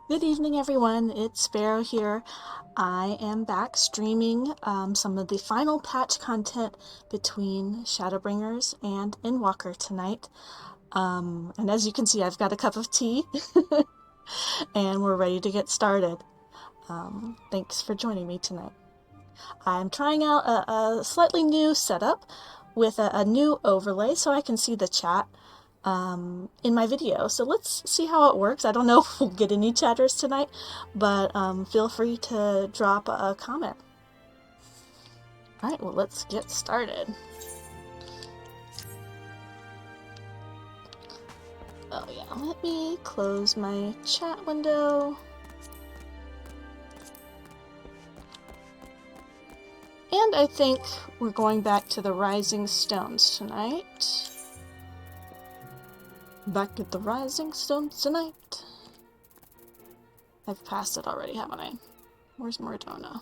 Good evening, everyone. It's Sparrow here. I am back streaming some of the final patch content between Shadowbringers and Endwalker tonight. And as you can see, I've got a cup of tea and we're ready to get started. Thanks for joining me tonight. I'm trying out a slightly new setup with a new overlay so I can see the chat in my video. So let's see how it works. I don't know if we'll get any chatters tonight, but feel free to drop a comment. Alright, well, let's get started. Oh yeah, let me close my chat window. And I think we're going back to the Rising Stones tonight. Back at the Rising Stones tonight. I've passed it already, haven't I? Where's Mordona?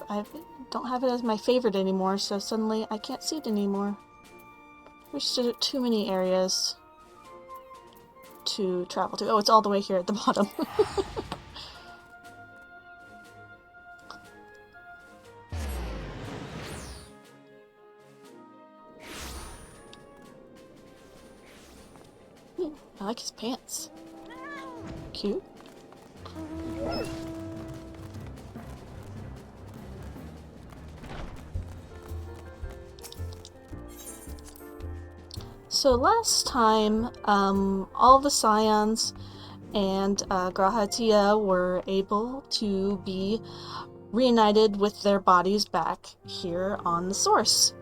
I don't have it as my favorite anymore, so suddenly I can't see it anymore. There's too many areas to travel to. Oh, it's all the way here at the bottom. I like his pants. Cute. So last time, all the Scions and Grahatia were able to be reunited with their bodies back here on the Source.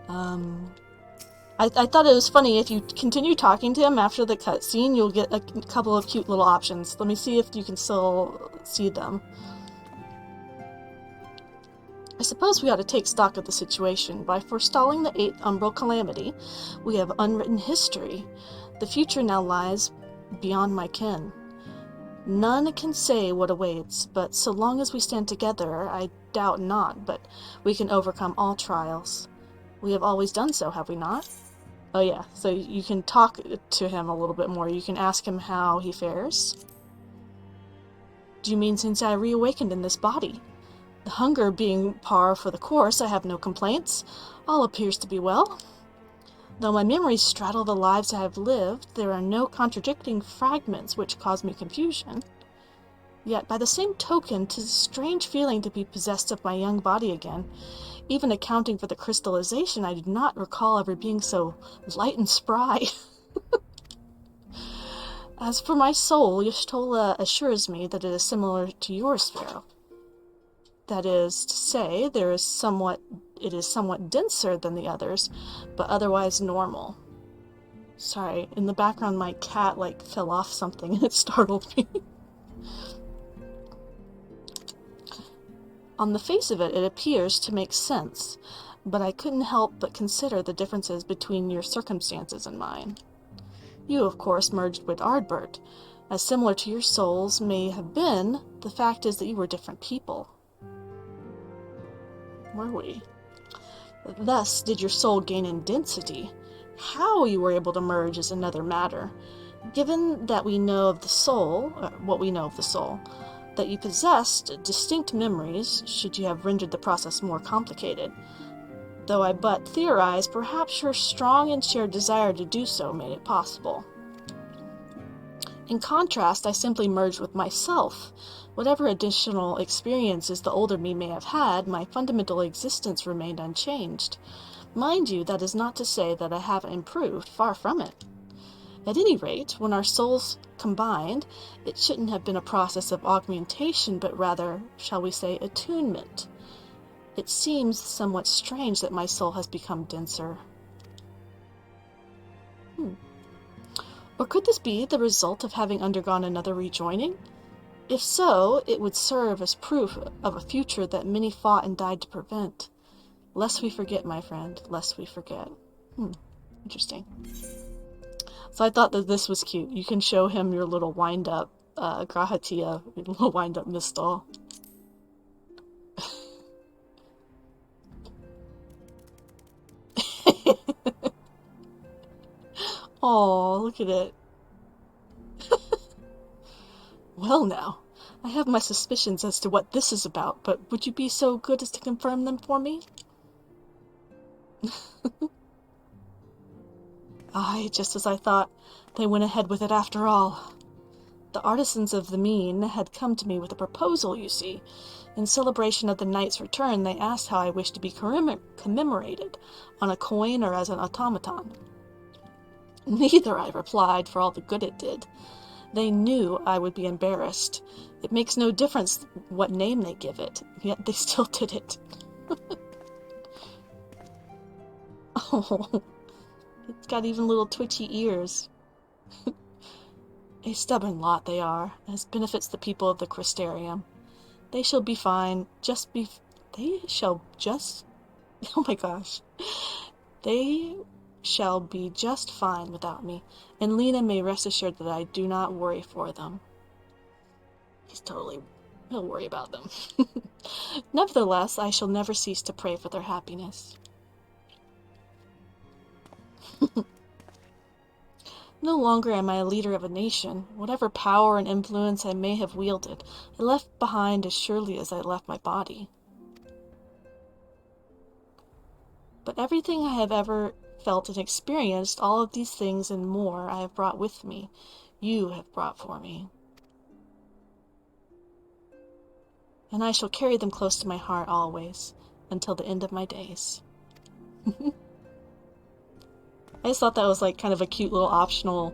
I thought it was funny, if you continue talking to him after the cutscene, you'll get a couple of cute little options. Let me see if you can still see them. I suppose we ought to take stock of the situation. By forestalling the 8th Umbral Calamity, we have unwritten history. The future now lies beyond my ken. None can say what awaits, but so long as we stand together, I doubt not, but we can overcome all trials. We have always done so, have we not? Oh yeah, so you can talk to him a little bit more. You can ask him how he fares. Do you mean since I reawakened in this body? The hunger being par for the course, I have no complaints. All appears to be well. Though my memories straddle the lives I have lived, there are no contradicting fragments which cause me confusion. Yet, by the same token, 'tis a strange feeling to be possessed of my young body again. Even accounting for the crystallization, I do not recall ever being so light and spry. As for my soul, Y'shtola assures me that it is similar to yours, Sparrow. That is to say, it is somewhat denser than the others, but otherwise normal. Sorry, in the background my cat fell off something and it startled me. On the face of it, it appears to make sense, but I couldn't help but consider the differences between your circumstances and mine. You, of course, merged with Ardbert. As similar to your souls may have been, the fact is that you were different people. Were we? Thus did your soul gain in density. How you were able to merge is another matter. Given that we know of the soul, what we know of the soul, that you possessed distinct memories, should you have rendered the process more complicated. Though I but theorize, perhaps your strong and shared desire to do so made it possible. In contrast, I simply merged with myself. Whatever additional experiences the older me may have had, my fundamental existence remained unchanged. Mind you, that is not to say that I haven't improved, far from it. At any rate, when our souls combined, it shouldn't have been a process of augmentation, but rather, shall we say, attunement. It seems somewhat strange that my soul has become denser. Or could this be the result of having undergone another rejoining? If so, it would serve as proof of a future that many fought and died to prevent. Lest we forget, my friend, lest we forget. Interesting. So I thought that this was cute. You can show him your little wind-up Grahatia will wind up Mistal. Oh, look at it. Well now, I have my suspicions as to what this is about, but would you be so good as to confirm them for me? Aye, just as I thought. They went ahead with it after all. The artisans of the Mean had come to me with a proposal, you see. In celebration of the knight's return, they asked how I wished to be commemorated, on a coin or as an automaton. Neither, I replied, for all the good it did. They knew I would be embarrassed. It makes no difference what name they give it, yet they still did it. Oh, it's got even little twitchy ears. A stubborn lot they are, as benefits the people of the Crystarium. They shall be fine, oh my gosh. They shall be just fine without me, and Lena may rest assured that I do not worry for them. He'll worry about them. Nevertheless, I shall never cease to pray for their happiness. No longer am I a leader of a nation. Whatever power and influence I may have wielded, I left behind as surely as I left my body. But everything I have ever felt and experienced, all of these things and more, I have brought with me. You have brought for me. And I shall carry them close to my heart always, until the end of my days. I just thought that was like kind of a cute little optional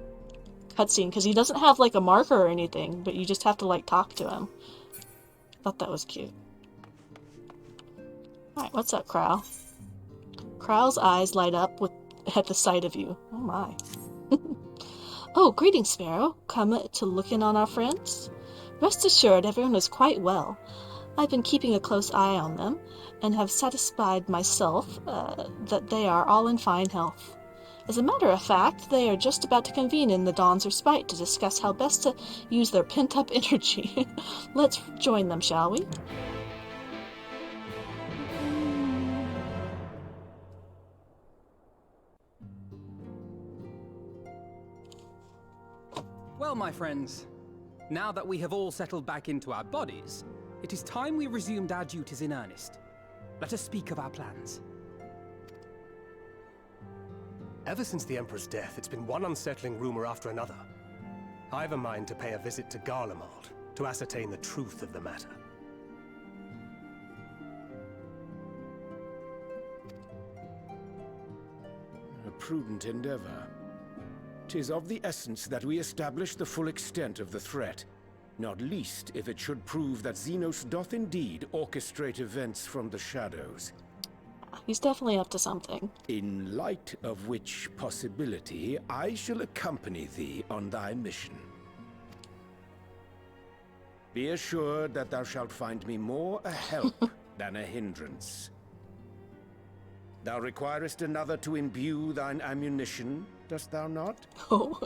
cutscene, because he doesn't have like a marker or anything, but you just have to like talk to him. I thought that was cute. Alright, what's up, Crow? Crow's eyes light up at the sight of you. Oh my. Oh, greetings, Sparrow. Come to look in on our friends? Rest assured, everyone is quite well. I've been keeping a close eye on them, and have satisfied myself that they are all in fine health. As a matter of fact, they are just about to convene in the Dawn's Respite to discuss how best to use their pent-up energy. Let's join them, shall we? Well, my friends, now that we have all settled back into our bodies, it is time we resumed our duties in earnest. Let us speak of our plans. Ever since the Emperor's death, it's been one unsettling rumor after another. I've a mind to pay a visit to Garlemald, to ascertain the truth of the matter. A prudent endeavor. 'Tis of the essence that we establish the full extent of the threat, not least if it should prove that Xenos doth indeed orchestrate events from the shadows. He's definitely up to something. In light of which possibility, I shall accompany thee on thy mission. Be assured that thou shalt find me more a help than a hindrance. Thou requirest another to imbue thine ammunition, dost thou not? Oh.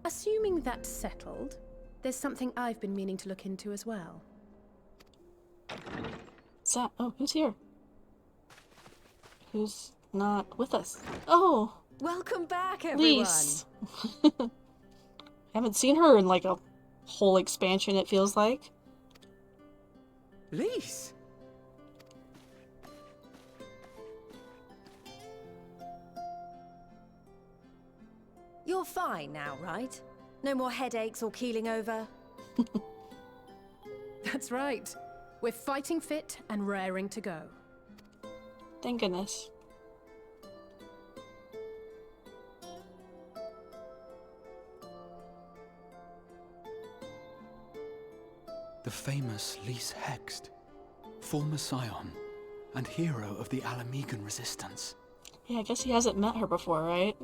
Assuming that's settled, there's something I've been meaning to look into as well. Oh, who's here? Who's not with us? Oh! Welcome back, everyone! Lise! Haven't seen her in like a whole expansion, it feels like. Lise! You're fine now, right? No more headaches or keeling over? That's right. We're fighting fit and raring to go. Thank goodness. The famous Lise Hext, former Scion, and hero of the Alamegan resistance. Yeah, I guess he hasn't met her before, right?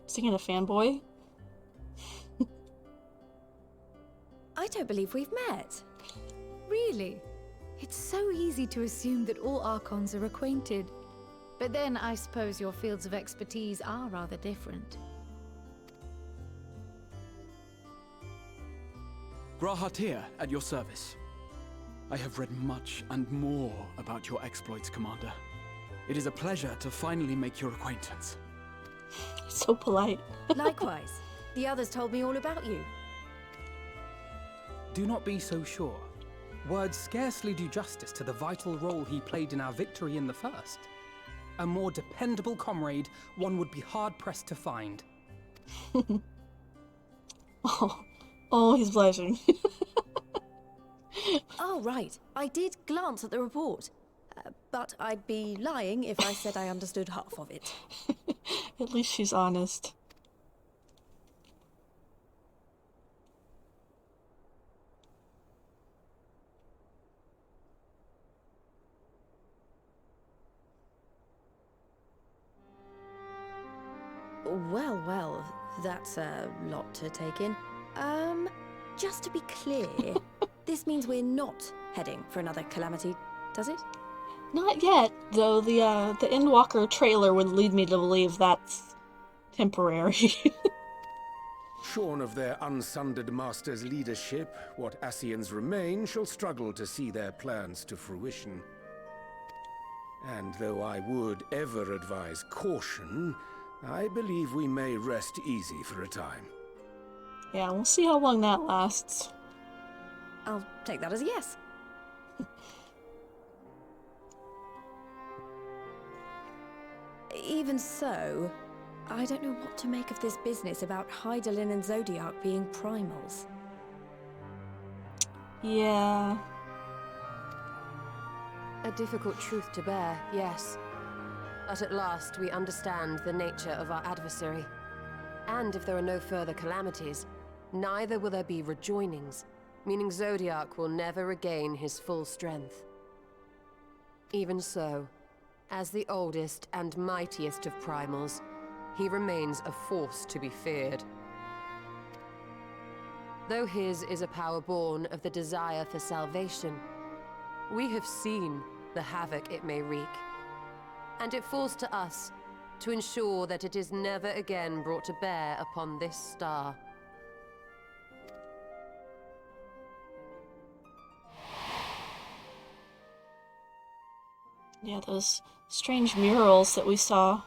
Singing a fanboy? I don't believe we've met. Really? It's so easy to assume that all Archons are acquainted. But then I suppose your fields of expertise are rather different. Grahatir, at your service. I have read much and more about your exploits, Commander. It is a pleasure to finally make your acquaintance. So polite. Likewise. The others told me all about you. Do not be so sure. Words scarcely do justice to the vital role he played in our victory in the first. A more dependable comrade one would be hard-pressed to find. Oh, he's blushing. Oh, right. I did glance at the report. But I'd be lying if I said I understood half of it. At least she's honest. Well, that's a lot to take in. Just to be clear, this means we're not heading for another calamity, does it? Not yet, though the Endwalker trailer would lead me to believe that's temporary. Shorn of their unsundered master's leadership, what Ascians remain shall struggle to see their plans to fruition. And though I would ever advise caution, I believe we may rest easy for a time. Yeah, we'll see how long that lasts. I'll take that as a yes. Even so, I don't know what to make of this business about Hydaelyn and Zodiac being primals. Yeah. A difficult truth to bear, yes. But at last we understand the nature of our adversary. And if there are no further calamities, neither will there be rejoinings, meaning Zodiac will never regain his full strength. Even so, as the oldest and mightiest of primals, he remains a force to be feared. Though his is a power born of the desire for salvation, we have seen the havoc it may wreak. And it falls to us to ensure that it is never again brought to bear upon this star. Yeah, those strange murals that we saw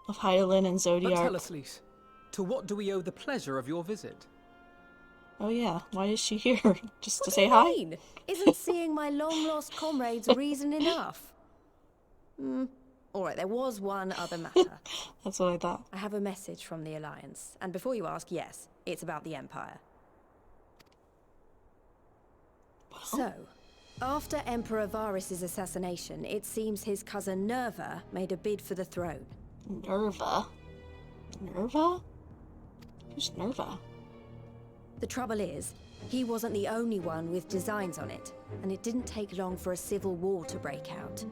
of Hydaelyn and Zodiac. But tell us, Lys, to what do we owe the pleasure of your visit? Oh yeah, why is she here? Just to What say do you hi? mean? Isn't seeing my long-lost comrades reason enough? Alright, there was one other matter. That's what I thought. I have a message from the Alliance, and before you ask, yes, it's about the Empire. So, after Emperor Varys' assassination, it seems his cousin Nerva made a bid for the throne. Nerva? Nerva? Who's Nerva? The trouble is, he wasn't the only one with designs on it, and it didn't take long for a civil war to break out.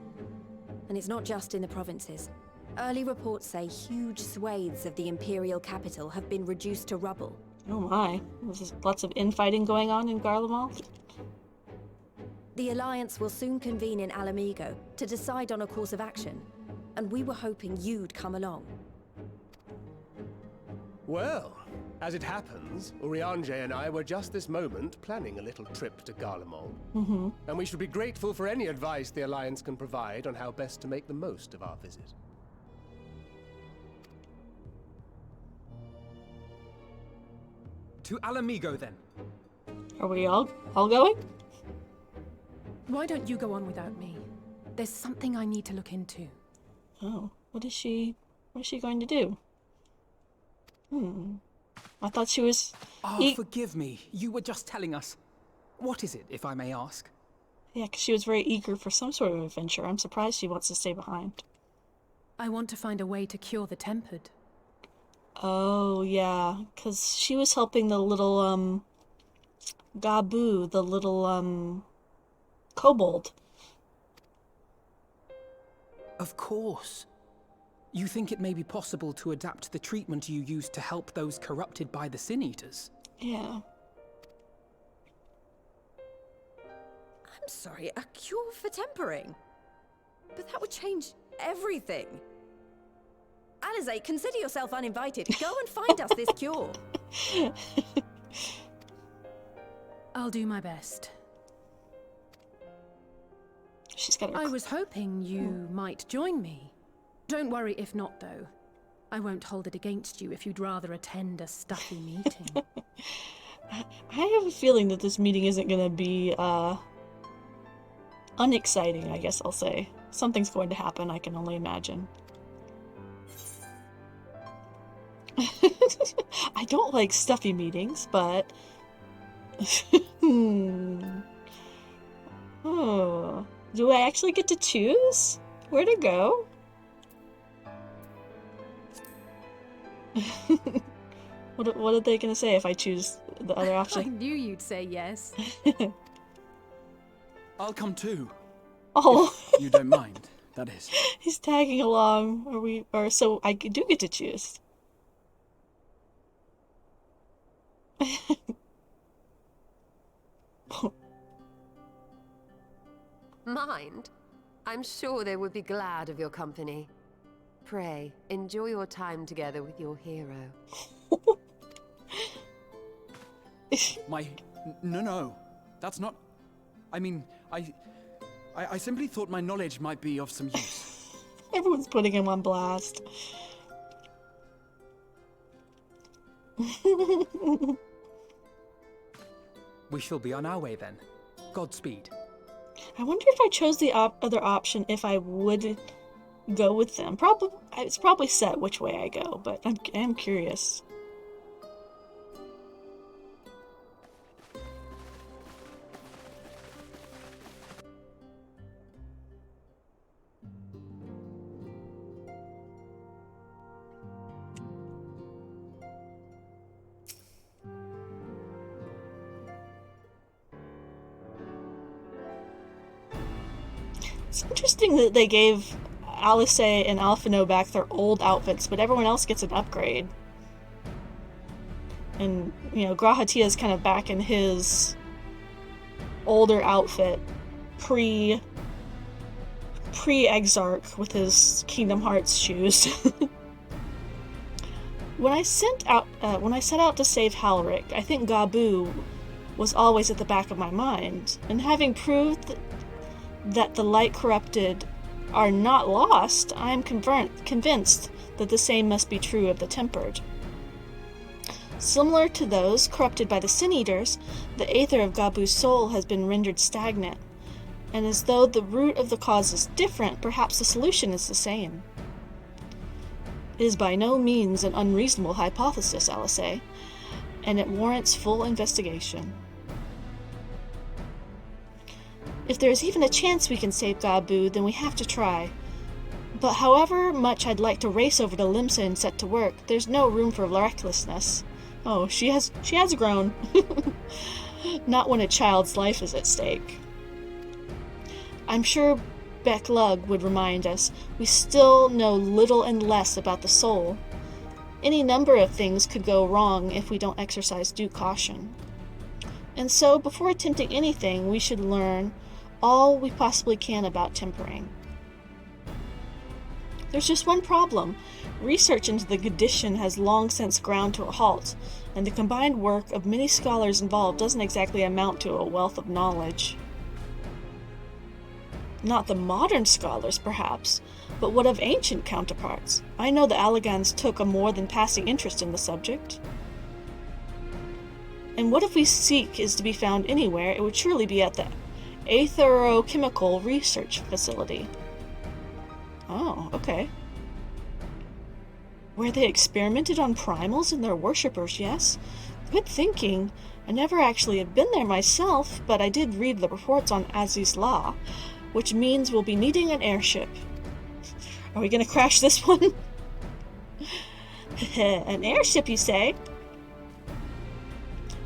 And it's not just in the provinces. Early reports say huge swathes of the Imperial capital have been reduced to rubble. Oh my. There's lots of infighting going on in Garlemald? The Alliance will soon convene in Alamigo to decide on a course of action, and we were hoping you'd come along. Well, as it happens, Urianger and I were just this moment planning a little trip to Garlemald. And we should be grateful for any advice the Alliance can provide on how best to make the most of our visit. To Alamigo, then. Are we all going? Why don't you go on without me? There's something I need to look into. Oh, what is she going to do? I thought she was... Oh, forgive me. You were just telling us. What is it, if I may ask? Yeah, because she was very eager for some sort of adventure. I'm surprised she wants to stay behind. I want to find a way to cure the Tempered. Oh, yeah, because she was helping the little, Gabu, the little, kobold. Of course. You think it may be possible to adapt the treatment you use to help those corrupted by the Sin Eaters? Yeah. I'm sorry, a cure for tempering? But that would change everything. Alize, consider yourself uninvited. Go and find us this cure. I'll do my best. She's got her... I was hoping you might join me. Don't worry if not, though. I won't hold it against you if you'd rather attend a stuffy meeting. I have a feeling that this meeting isn't going to be, unexciting, I guess I'll say. Something's going to happen, I can only imagine. I don't like stuffy meetings, but... Oh. Do I actually get to choose where to go? What are they gonna say if I choose the other I option? knew you'd say yes. I'll come too. Oh, If you don't mind, that is. he's tagging along. So I do get to choose. Mind? I'm sure they would be glad of your company. Pray, enjoy your time together with your hero. No. That's not... I mean, I simply thought my knowledge might be of some use. Everyone's putting him on blast. We shall be on our way then. Godspeed. I wonder if I chose the other option if I would go with them. It's probably set which way I go, but I'm curious. It's interesting that they gave Alice and Alphino back their old outfits, but everyone else gets an upgrade. And, you know, Grahatia's kind of back in his older outfit, pre-Exarch with his Kingdom Hearts shoes. When I set out to save Halric, I think Gabu was always at the back of my mind, and having proved that the light corrupted are not lost, I am convinced that the same must be true of the tempered. Similar to those corrupted by the Sin Eaters, the aether of Gabu's soul has been rendered stagnant, and as though the root of the cause is different, perhaps the solution is the same. It is by no means an unreasonable hypothesis, Alice, and it warrants full investigation. If there is even a chance we can save Gabu, then we have to try. But however much I'd like to race over to Limsa and set to work, there's no room for recklessness. Oh, she has grown. Not when a child's life is at stake. I'm sure Beck Lug would remind us, we still know little and less about the soul. Any number of things could go wrong if we don't exercise due caution. And so, before attempting anything, we should learn all we possibly can about tempering. There's just one problem. Research into the condition has long since ground to a halt, and the combined work of many scholars involved doesn't exactly amount to a wealth of knowledge. Not the modern scholars, perhaps, but what of ancient counterparts? I know the Allegans took a more than passing interest in the subject. And what if we seek is to be found anywhere, it would surely be at the Aetherochemical Research Facility. Oh, okay. Where they experimented on primals and their worshippers, yes? Good thinking. I never actually have been there myself, but I did read the reports on Aziz Law, which means we'll be needing an airship. Are we gonna crash this one? An airship, you say?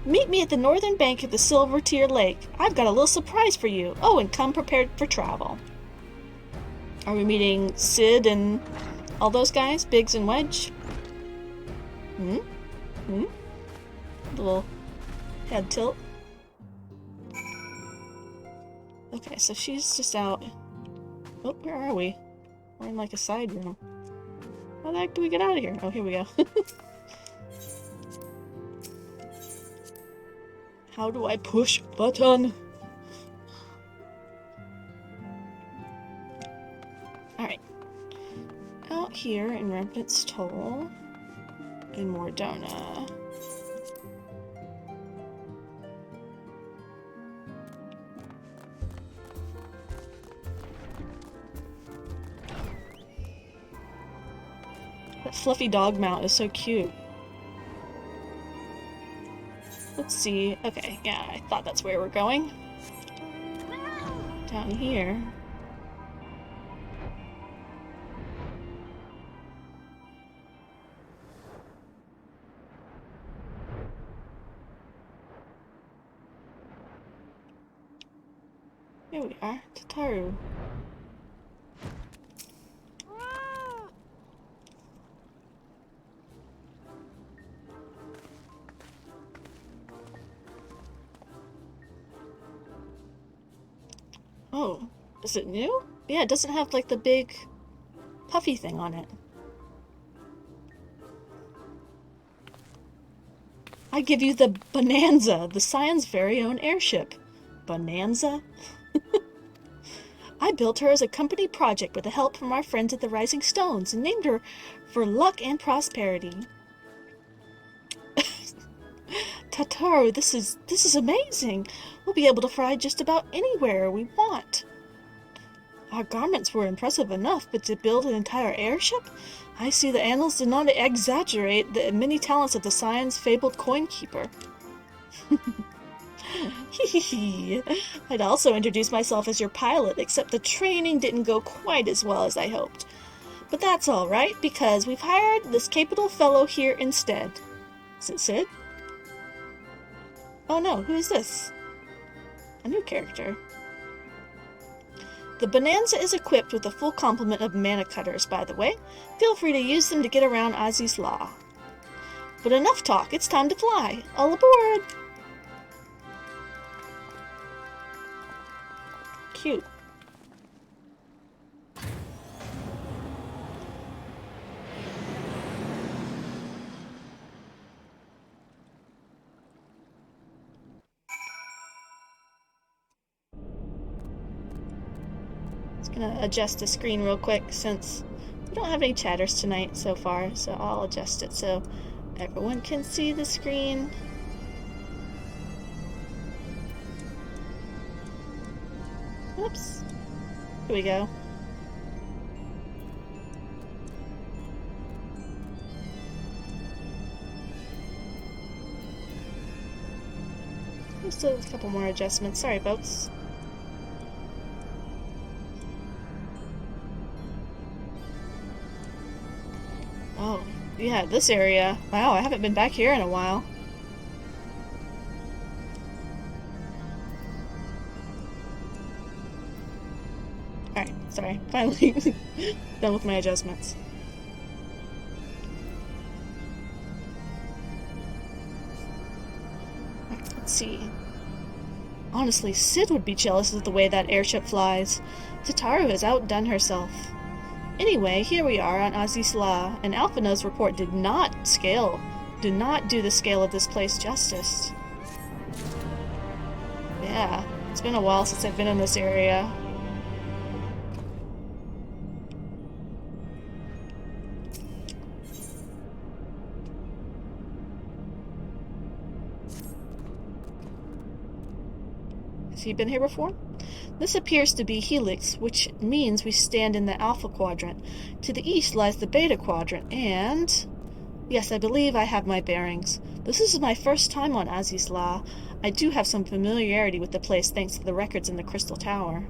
Meet me at the northern bank of the Silver Tear Lake. I've got a little surprise for you. Oh, and come prepared for travel. Are we meeting Sid and all those guys? Biggs and Wedge? Little head tilt. Okay, so she's just out. Oh, where are we? We're in like a side room. How the heck do we get out of here? Oh, here we go. How do I push button? Alright. Out here in Rampant's Toll. In Mordona. That fluffy dog mount is so cute. Let's see. Okay, yeah, I thought that's where we're going. Down here. Here we are, Tataru. Oh, is it new? Yeah, it doesn't have like the big puffy thing on it. I give you the Bonanza, the Scion's very own airship. Bonanza? I built her as a company project with the help from our friends at the Rising Stones and named her for luck and prosperity. Tataru, this is amazing. We'll be able to fly just about anywhere we want. Our garments were impressive enough, but to build an entire airship? I see the annals did not exaggerate the many talents of the Scion's fabled coin keeper. I'd also introduce myself as your pilot, except the training didn't go quite as well as I hoped. But that's all right, because we've hired this capable fellow here instead. Is it Sid? Oh no, who is this? A new character. The Bonanza is equipped with a full complement of mana cutters, by the way. Feel free to use them to get around Azi's Law. But enough talk, it's time to fly. All aboard! Cute. Just gonna adjust the screen real quick since we don't have any chatters tonight so far, so I'll adjust it so everyone can see the screen. Oops. Here we go. Just a couple more adjustments. Sorry, folks. Oh, yeah, this area. Wow, I haven't been back here in a while. Alright, sorry. Finally done with my adjustments. Let's see. Honestly, Sid would be jealous of the way that airship flies. Tataru has outdone herself. Anyway, here we are on Azi's Law, and Alphina's report did not do the scale of this place justice. Yeah, it's been a while since I've been in this area. Has he been here before? This appears to be Helix, which means we stand in the Alpha Quadrant. To the east lies the Beta Quadrant, and... Yes, I believe I have my bearings. This is my first time on Azi's Law. I do have some familiarity with the place thanks to the records in the Crystal Tower.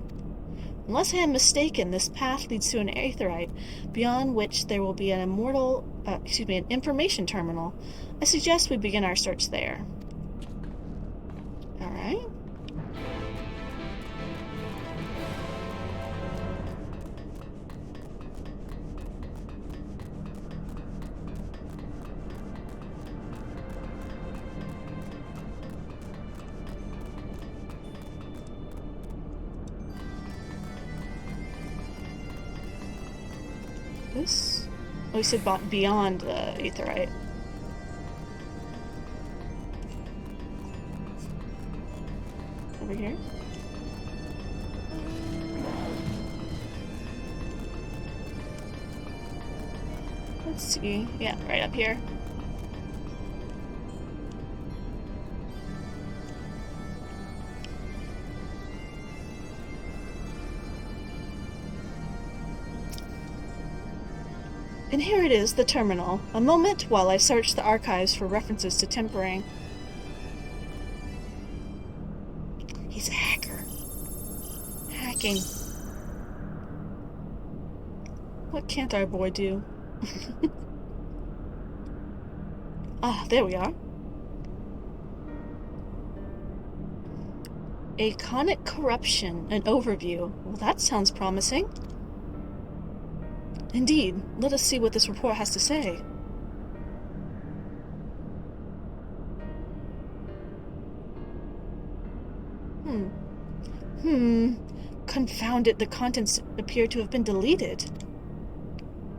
Unless I am mistaken, this path leads to an aetheryte, beyond which there will be an an information terminal. I suggest we begin our search there. Alright. Oh, we said beyond the aetherite. Over here. Let's see. Yeah, right up here. And here it is, the terminal. A moment while I search the archives for references to tempering. He's a hacker. Hacking. What can't our boy do? Ah, there we are. Aconic corruption, an overview. Well, that sounds promising. Indeed. Let us see what this report has to say. Confound it, the contents appear to have been deleted.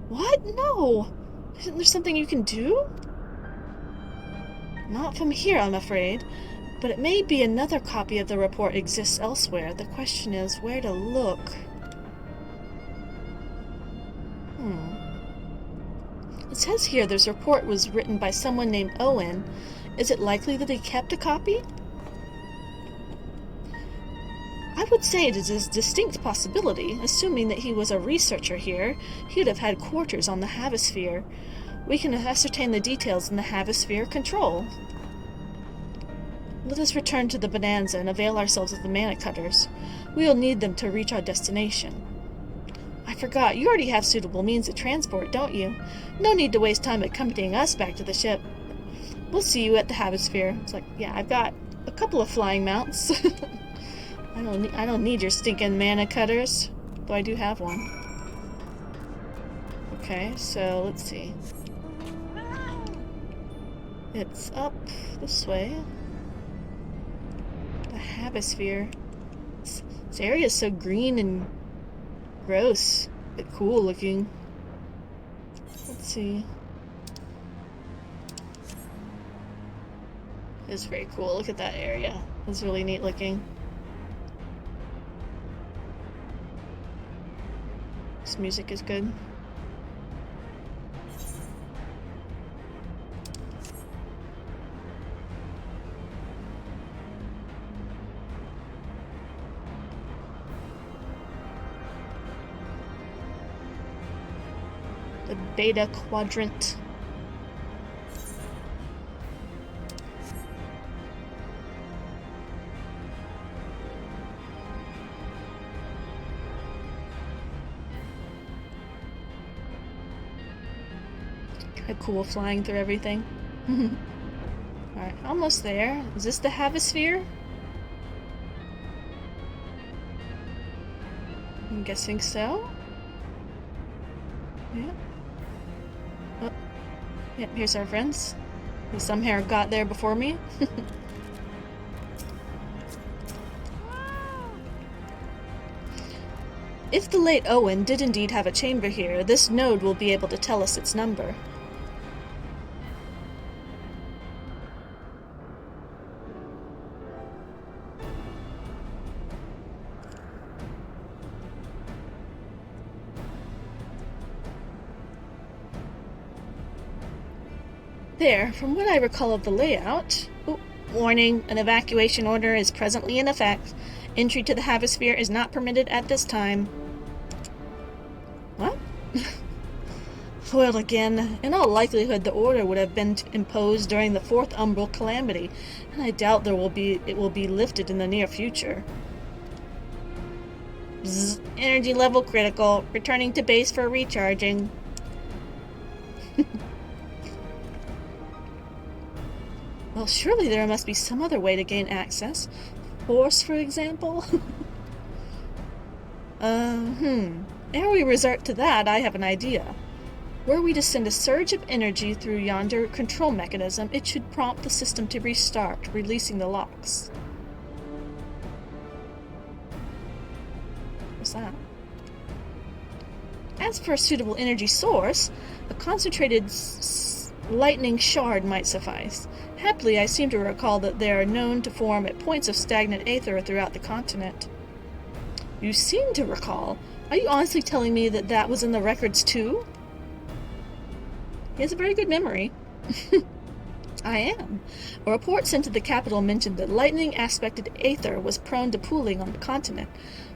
What? No! Isn't there something you can do? Not from here, I'm afraid. But it may be another copy of the report exists elsewhere. The question is where to look. It says here this report was written by someone named Owen. Is it likely that he kept a copy? I would say it is a distinct possibility. Assuming that he was a researcher here, he would have had quarters on the Havosphere. We can ascertain the details in the Havosphere control. Let us return to the Bonanza and avail ourselves of the mana cutters. We will need them to reach our destination. I forgot, you already have suitable means of transport, don't you? No need to waste time accompanying us back to the ship. We'll see you at the Havosphere. It's like, yeah, I've got a couple of flying mounts. I don't need your stinking mana cutters, though I do have one. Okay, so let's see. It's up this way. The Havosphere. This area is so green and gross, but cool looking. Let's see. It's very cool. Look at that area. It's really neat looking. This music is good. The Beta Quadrant. Cool flying through everything. Alright, almost there. Is this the Havosphere? I'm guessing so. Yeah. Oh. Yep, here's our friends. They somehow got there before me. If the late Owen did indeed have a chamber here, this node will be able to tell us its number. There, from what I recall of the layout... Oh, warning, an evacuation order is presently in effect. Entry to the Havosphere is not permitted at this time. What? Foiled again. In all likelihood, the order would have been imposed during the 4th Umbral Calamity, and I doubt it will be lifted in the near future. Bzz, energy level critical. Returning to base for recharging. Well, surely there must be some other way to gain access. Force, for example? Ere we resort to that, I have an idea. Were we to send a surge of energy through yonder control mechanism, it should prompt the system to restart, releasing the locks. What's that? As for a suitable energy source, A concentrated lightning shard might suffice. Happily, I seem to recall that they are known to form at points of stagnant aether throughout the continent. You seem to recall? Are you honestly telling me that that was in the records too? He has a very good memory. I am. A report sent to the capital mentioned that lightning-aspected aether was prone to pooling on the continent,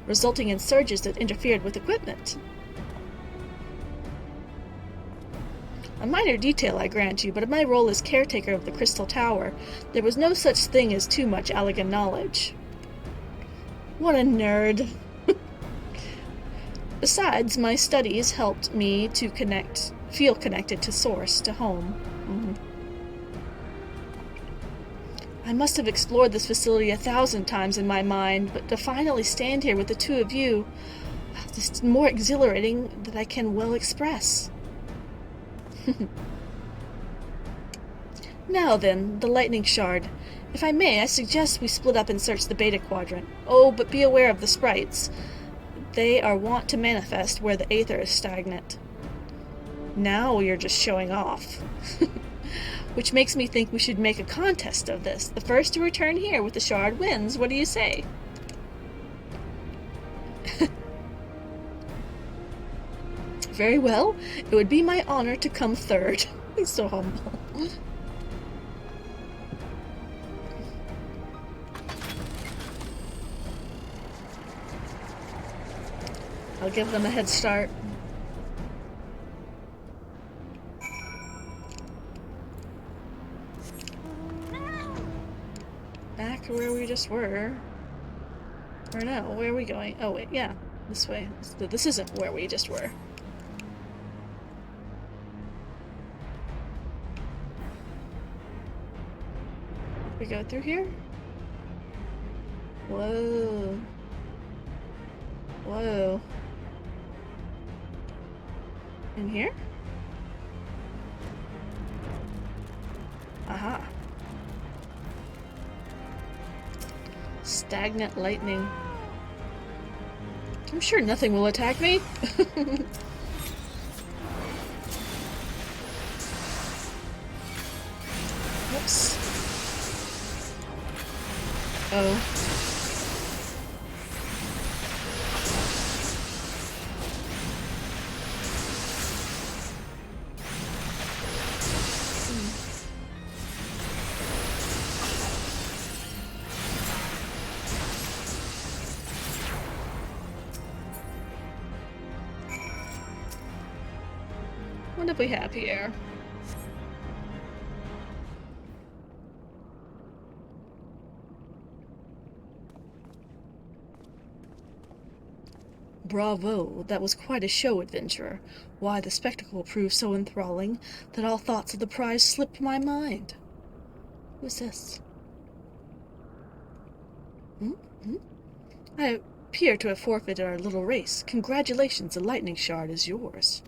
resulting in surges that interfered with equipment. A minor detail, I grant you, but in my role as caretaker of the Crystal Tower, there was no such thing as too much Allegan knowledge. What a nerd. Besides, my studies helped me to feel connected to Source, to home. I must have explored this facility 1,000 times in my mind, but to finally stand here with the two of you, it's more exhilarating than I can well express. Now then, the lightning shard. If I may, I suggest we split up and search the Beta Quadrant. Oh, but be aware of the sprites. They are wont to manifest where the aether is stagnant. Now you're just showing off. Which makes me think we should make a contest of this. The first to return here with the shard wins. What do you say? Very well. It would be my honor to come third. He's so humble. I'll give them a head start. Back to where we just were. Or no, where are we going? Oh wait, yeah. This way. This isn't where we just were. We go through here? Whoa. Whoa. In here? Aha. Stagnant lightning. I'm sure nothing will attack me. Whoops. Oh. What do we have here? Bravo, that was quite a show, adventurer. Why, the spectacle proved so enthralling that all thoughts of the prize slipped my mind. Who's this? I appear to have forfeited our little race. Congratulations, the lightning shard is yours.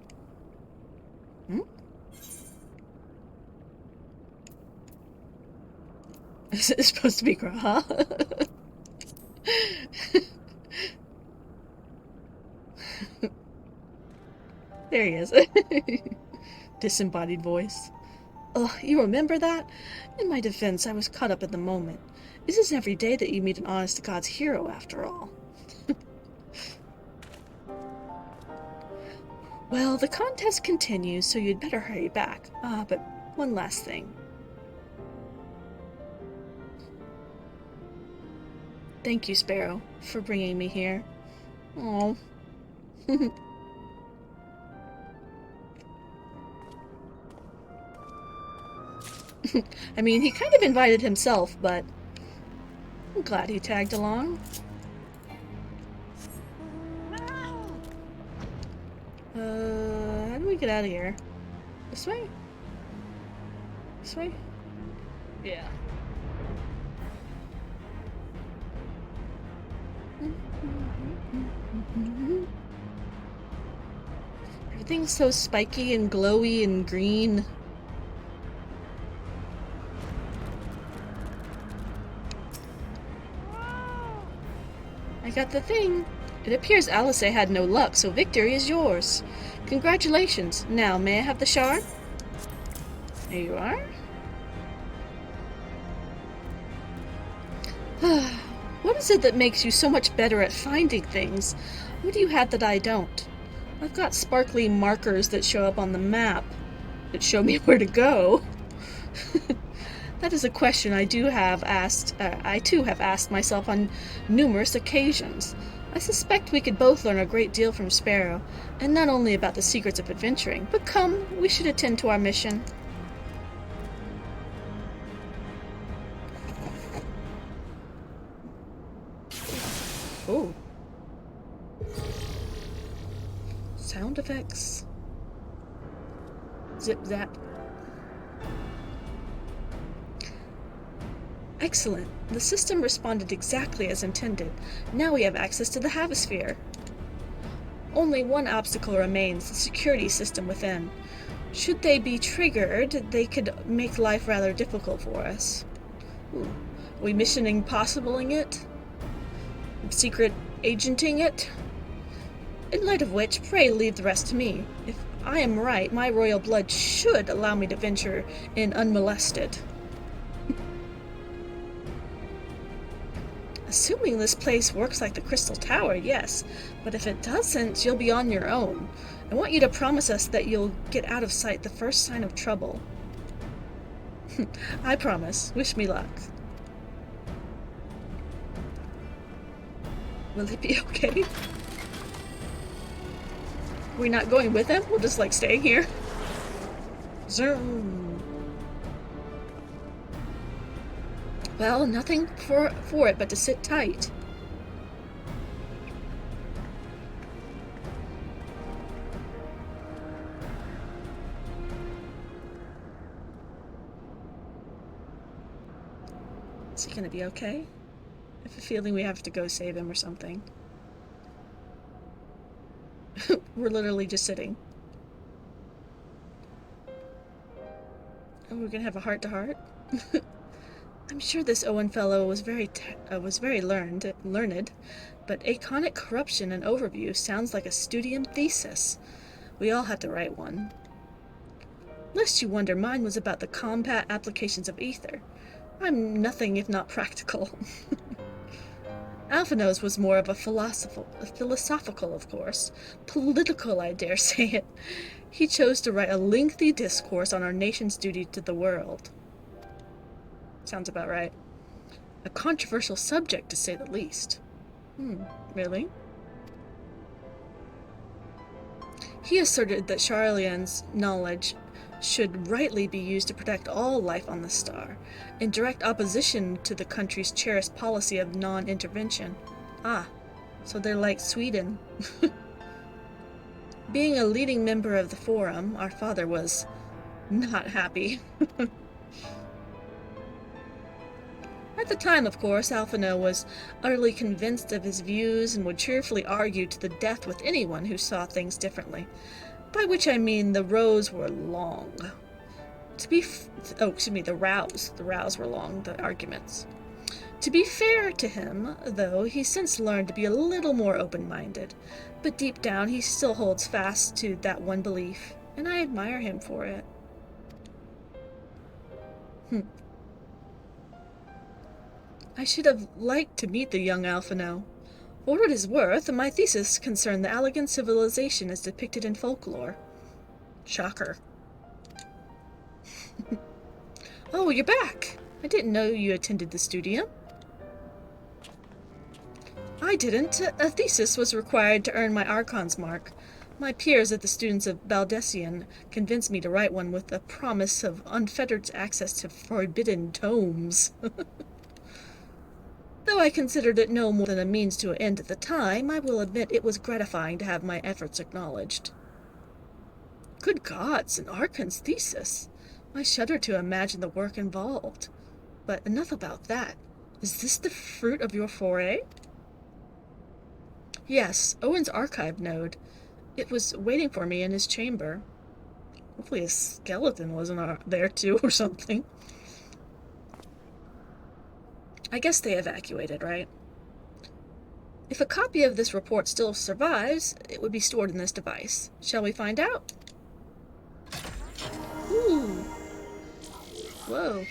Is it supposed to be Graha? There he is. Disembodied voice. Ugh, you remember that? In my defense, I was caught up in the moment. It isn't every day that you meet an honest-to-God's hero, after all. Well, the contest continues, so you'd better hurry back. But one last thing. Thank you, Sparrow, for bringing me here. Oh. I mean, he kind of invited himself, but I'm glad he tagged along. How do we get out of here? This way? This way? Yeah. Everything's so spiky and glowy and green. I got the thing. It appears Alice had no luck, so victory is yours. Congratulations. Now, may I have the shard? There you are. What is it that makes you so much better at finding things? What do you have that I don't? I've got sparkly markers that show up on the map that show me where to go. That is a question I too have asked myself on numerous occasions. I suspect we could both learn a great deal from Sparrow, and not only about the secrets of adventuring, but come, we should attend to our mission. Oh. Sound effects. Zip zap. Excellent. The system responded exactly as intended. Now we have access to the Havosphere. Only one obstacle remains, the security system within. Should they be triggered, they could make life rather difficult for us. Ooh. Are we Mission Impossibling it? Secret agenting it? In light of which, pray leave the rest to me. If I am right, my royal blood should allow me to venture in unmolested. Assuming this place works like the Crystal Tower, yes. But if it doesn't, you'll be on your own. I want you to promise us that you'll get out of sight the first sign of trouble. I promise. Wish me luck. Will it be okay? We're not going with him? We'll just, stay here. Zoom. Well, nothing for it but to sit tight. Is he gonna be okay? I have a feeling we have to go save him or something. We're literally just sitting. And we're gonna have a heart-to-heart? I'm sure this Owen fellow was very learned, but Aconic Corruption and Overview sounds like a studium thesis. We all have to write one. Lest you wonder, mine was about the combat applications of ether. I'm nothing if not practical. Alphino's was more of a philosophical, of course. Political, I dare say it. He chose to write a lengthy discourse on our nation's duty to the world. Sounds about right. A controversial subject, to say the least. Really? He asserted that Charlian's knowledge should rightly be used to protect all life on the star, in direct opposition to the country's cherished policy of non-intervention. Ah, so they're like Sweden. Being a leading member of the Forum, our father was not happy. At the time, of course, Alphino was utterly convinced of his views and would cheerfully argue to the death with anyone who saw things differently. By which I mean the rows were long. The rows were long, the arguments. To be fair to him, though, he's since learned to be a little more open-minded, but deep down he still holds fast to that one belief, and I admire him for it. I should have liked to meet the young Alphino. For what it is worth, my thesis concerned the elegant civilization as depicted in folklore. Shocker. Oh, you're back! I didn't know you attended the studio. I didn't. A thesis was required to earn my Archon's mark. My peers at the Students of Baldessian convinced me to write one with the promise of unfettered access to forbidden tomes. Though I considered it no more than a means to an end at the time, I will admit it was gratifying to have my efforts acknowledged. Good gods, an Archon's thesis! I shudder to imagine the work involved. But enough about that. Is this the fruit of your foray? Yes, Owen's archive node. It was waiting for me in his chamber. Hopefully his skeleton wasn't there too or something. I guess they evacuated, right? If a copy of this report still survives, it would be stored in this device. Shall we find out? Ooh. Whoa.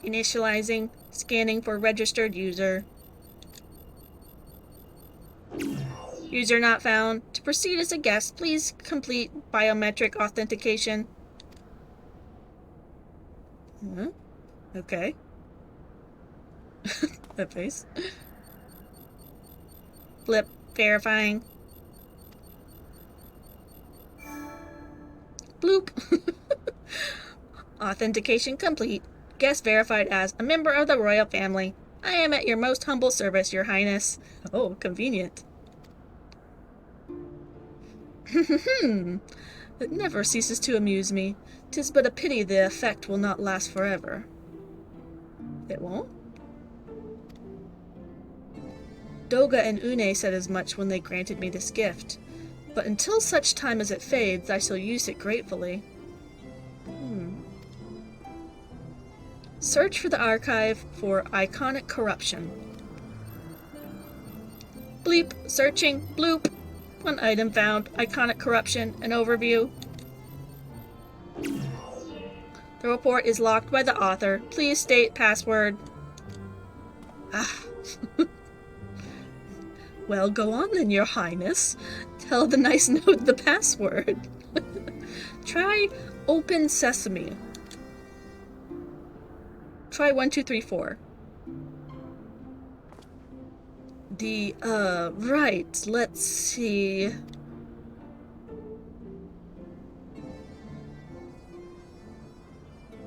Initializing. Scanning for registered user. User not found. To proceed as a guest, please complete biometric authentication. Huh? Okay. That face. Flip. Verifying. Bloop. Authentication complete. Guest verified as a member of the royal family. I am at your most humble service, your highness. Oh, convenient. It never ceases to amuse me. 'Tis but a pity the effect will not last forever. It won't? Doga and Une said as much when they granted me this gift. But until such time as it fades, I shall use it gratefully. Search for the archive for iconic corruption. Bleep. Searching. Bloop. One item found. Iconic corruption. An overview. The report is locked by the author. Please state password. Ah. Well, go on then, your highness. Tell the nice note the password. Try open sesame. Try 1, 2, 3, 4. Right, let's see.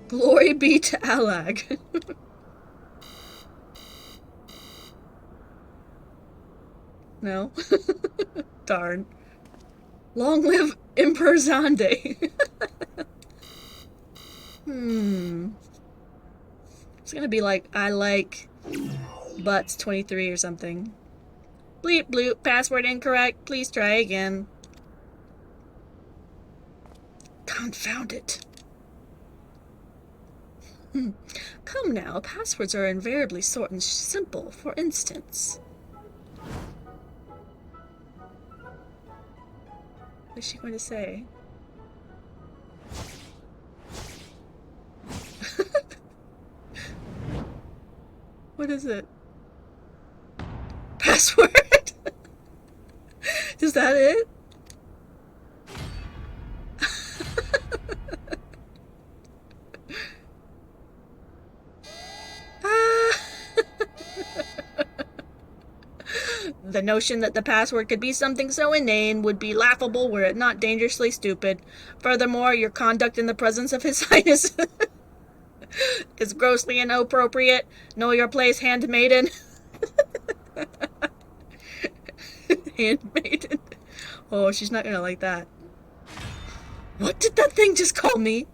Glory be to Alag. No? Darn. Long live Emperor Zande. It's gonna be like, I like butts 23 or something. Bleep bloop, password incorrect, please try again. Confound it. Come now, passwords are invariably short and simple, for instance. What is she going to say? What is it? Password? Is that it? The notion that the password could be something so inane would be laughable were it not dangerously stupid. Furthermore, your conduct in the presence of His Highness is grossly inappropriate. Know your place, handmaiden. Handmaiden. Oh, she's not gonna like that. What did that thing just call me?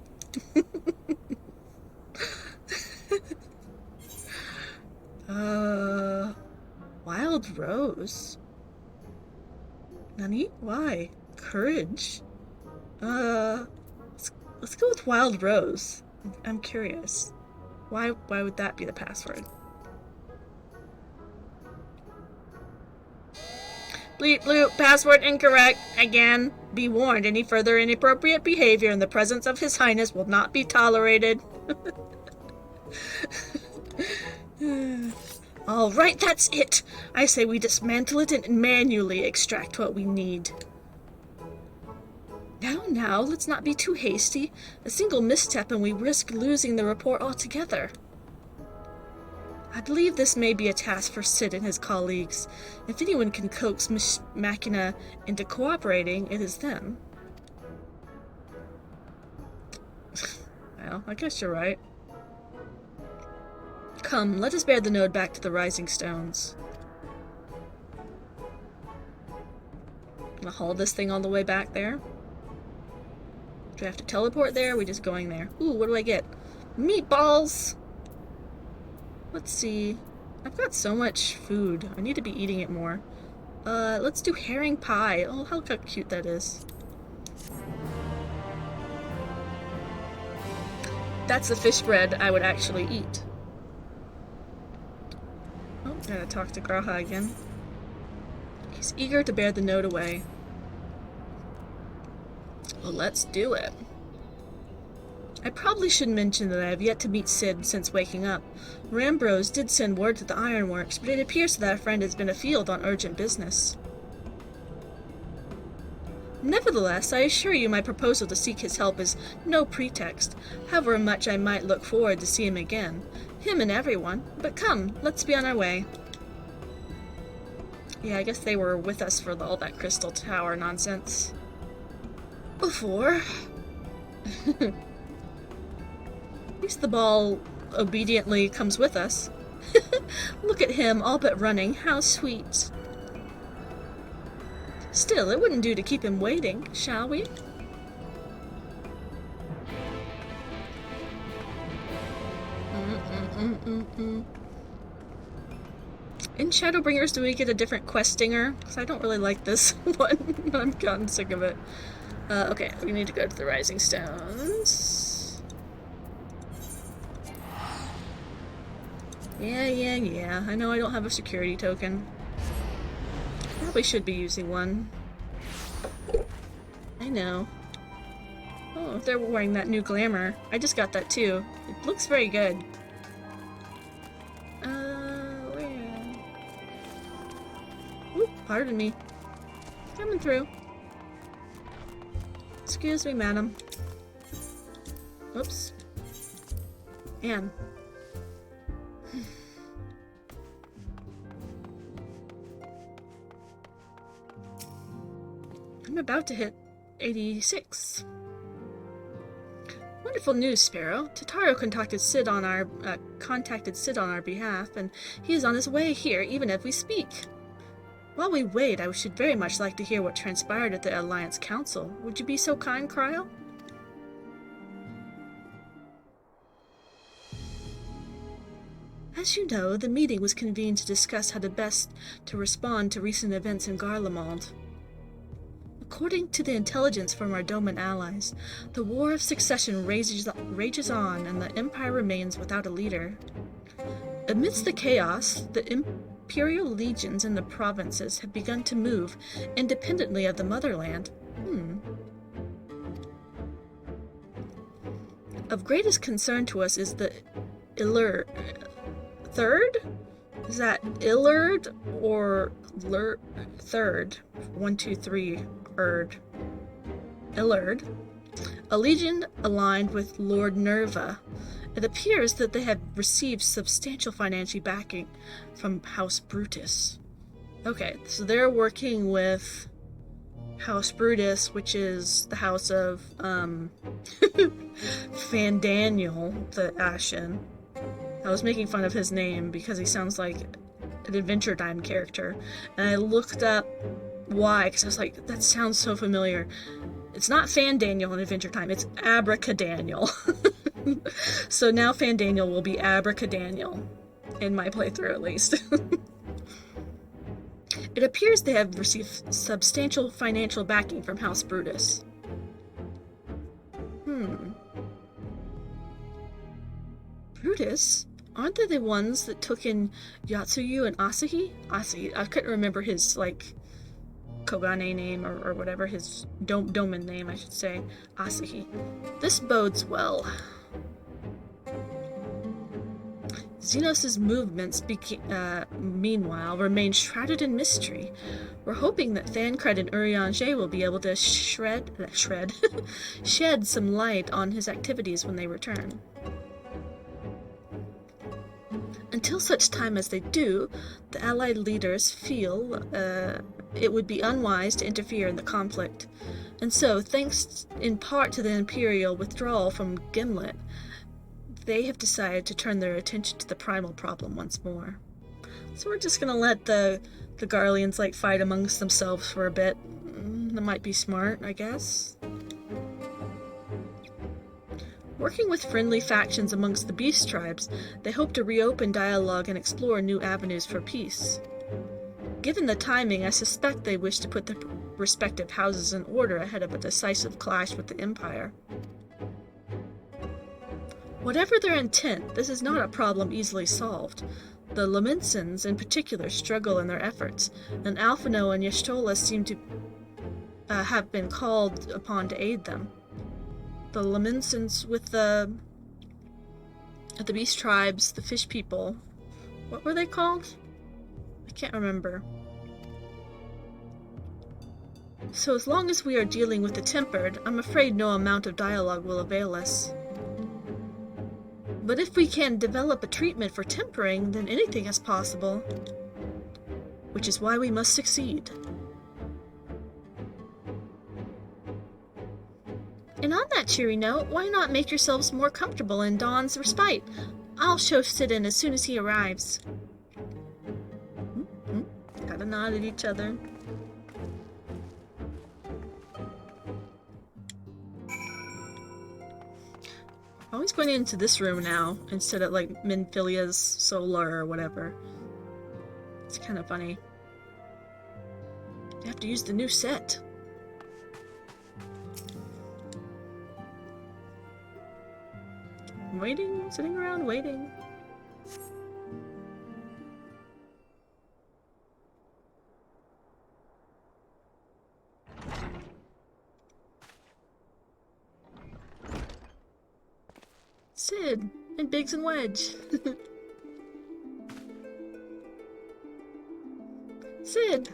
Wild Rose? Nani? Why? Courage? Let's go with Wild Rose. I'm curious. Why would that be the password? Bleep bloop, password incorrect. Again, be warned, any further inappropriate behavior in the presence of His Highness will not be tolerated. All right, that's it. I say we dismantle it and manually extract what we need. Now, let's not be too hasty. A single misstep and we risk losing the report altogether. I believe this may be a task for Sid and his colleagues. If anyone can coax Machina into cooperating, it is them. Well, I guess you're right. Come, let us bear the node back to the Rising Stones. I'm gonna haul this thing all the way back there. Do I have to teleport there, or are we just going there? Ooh, what do I get? Meatballs! Let's see. I've got so much food. I need to be eating it more. Let's do herring pie. Oh, how cute that is. That's the fish bread I would actually eat. Gotta talk to Graha again. He's eager to bear the note away. Well, let's do it. I probably should mention that I have yet to meet Cid since waking up. Rambrose did send word to the ironworks, but it appears that our friend has been afield on urgent business. Nevertheless, I assure you my proposal to seek his help is no pretext, however much I might look forward to see him again. Him and everyone. But come, let's be on our way. Yeah, I guess they were with us for all that Crystal Tower nonsense. Before. At least the ball obediently comes with us. Look at him, all but running. How sweet. Still, it wouldn't do to keep him waiting, shall we? In Shadowbringers, do we get a different quest stinger? Because I don't really like this one. I've gotten sick of it. Okay, we need to go to the Rising Stones. Yeah. I know I don't have a security token. Probably should be using one. I know. Oh, they're wearing that new glamour. I just got that too. It looks very good. Where? Oop, pardon me. Coming through. Excuse me, madam. Oops. Anne. I'm about to hit 86. Wonderful news, Sparrow. Tataru contacted Cid on our behalf, and he is on his way here, even as we speak. While we wait, I should very much like to hear what transpired at the Alliance Council. Would you be so kind, Cryo? As you know, the meeting was convened to discuss how to best to respond to recent events in Garlemald. According to the intelligence from our Doman allies, the War of Succession rages on and the Empire remains without a leader. Amidst the chaos, the Imperial legions in the provinces have begun to move independently of the motherland. Of greatest concern to us is the Third? Is that Illard or Third? 1, 2, 3. Illard, a legion aligned with Lord Nerva. It appears that they have received substantial financial backing from House Brutus. Okay, so they're working with House Brutus, which is the house of Fandaniel the Ashen. I was making fun of his name because he sounds like an Adventure Time character, and I looked up why, because I was like, that sounds so familiar. It's not Fandaniel in Adventure Time, it's Abracadaniel. So now Fandaniel will be Abracadaniel, in my playthrough at least. It appears they have received substantial financial backing from House Brutus. Brutus? Aren't they the ones that took in Yatsuyu and Asahi? Asahi, I couldn't remember his, Kogane name or whatever, his domain name, I should say. Asahi. This bodes well. Xenos' movements, meanwhile, remain shrouded in mystery. We're hoping that Thancred and Urianger will be able to shed some light on his activities when they return. Until such time as they do, the Allied leaders feel it would be unwise to interfere in the conflict. And so, thanks in part to the Imperial withdrawal from Gimlet, they have decided to turn their attention to the primal problem once more. So we're just gonna let the Garleans fight amongst themselves for a bit. That might be smart, I guess. Working with friendly factions amongst the beast tribes, they hope to reopen dialogue and explore new avenues for peace. Given the timing, I suspect they wish to put their respective houses in order ahead of a decisive clash with the Empire. Whatever their intent, this is not a problem easily solved. The Laminsons, in particular, struggle in their efforts, and Alphino and Y'shtola seem to have been called upon to aid them. The Laminsons with the Beast Tribes, the Fish People. What were they called? I can't remember. So as long as we are dealing with the Tempered, I'm afraid no amount of dialogue will avail us. But if we can develop a treatment for tempering, then anything is possible. Which is why we must succeed. And on that cheery note, why not make yourselves more comfortable in Dawn's respite? I'll show Sidon as soon as he arrives. Gotta nod at each other. Always going into this room now, instead of like Minfilia's Solar or whatever. It's kind of funny. You have to use the new set. I'm waiting, sitting around waiting. Sid and Biggs and Wedge. Sid.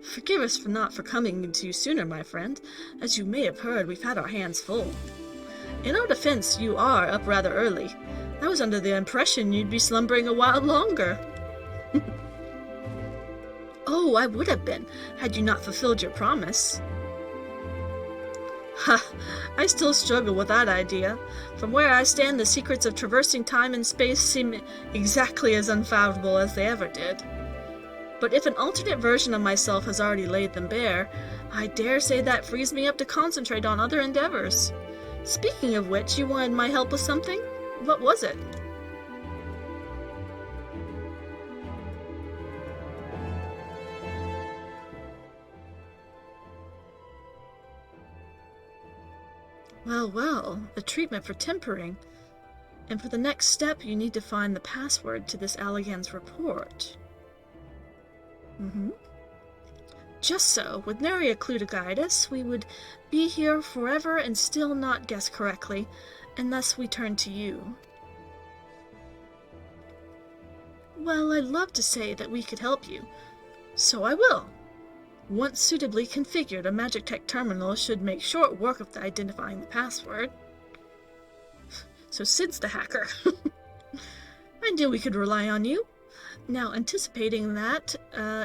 Forgive us for coming to you sooner, my friend. As you may have heard, we've had our hands full. In our defense, you are up rather early. I was under the impression you'd be slumbering a while longer. Oh, I would have been, had you not fulfilled your promise. Ha! I still struggle with that idea. From where I stand, the secrets of traversing time and space seem exactly as unfathomable as they ever did. But if an alternate version of myself has already laid them bare, I dare say that frees me up to concentrate on other endeavors. Speaking of which, you wanted my help with something? What was it? Well, a treatment for tempering. And for the next step, you need to find the password to this Allagan's report. Just so, with nary a clue to guide us, we would be here forever and still not guess correctly, and thus we turn to you. Well, I'd love to say that we could help you, so I will. Once suitably configured, a Magic Tech terminal should make short work of identifying the password. So Sid's the hacker. I knew we could rely on you. Now, anticipating that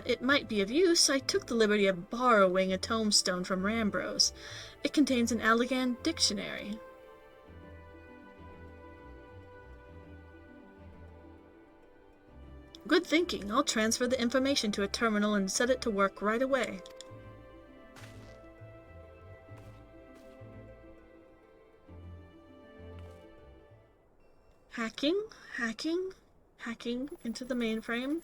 it might be of use, I took the liberty of borrowing a tombstone from Rambrose. It contains an Allagan dictionary. Good thinking. I'll transfer the information to a terminal and set it to work right away. Hacking into the mainframe.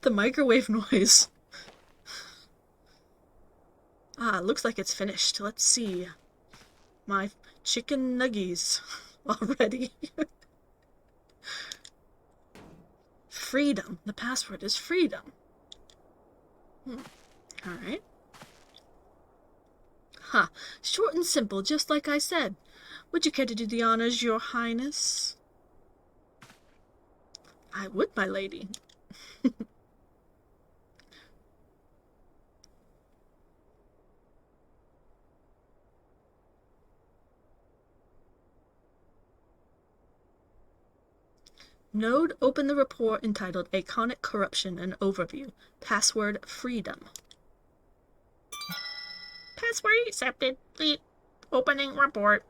The microwave noise. Looks like it's finished. Let's see. My chicken nuggies already. Freedom. The password is freedom. Alright. Short and simple, just like I said. Would you care to do the honors, Your Highness? I would, my lady. Node, open the report entitled Aconic Corruption and Overview. Password Freedom. Password accepted. Please. Opening report.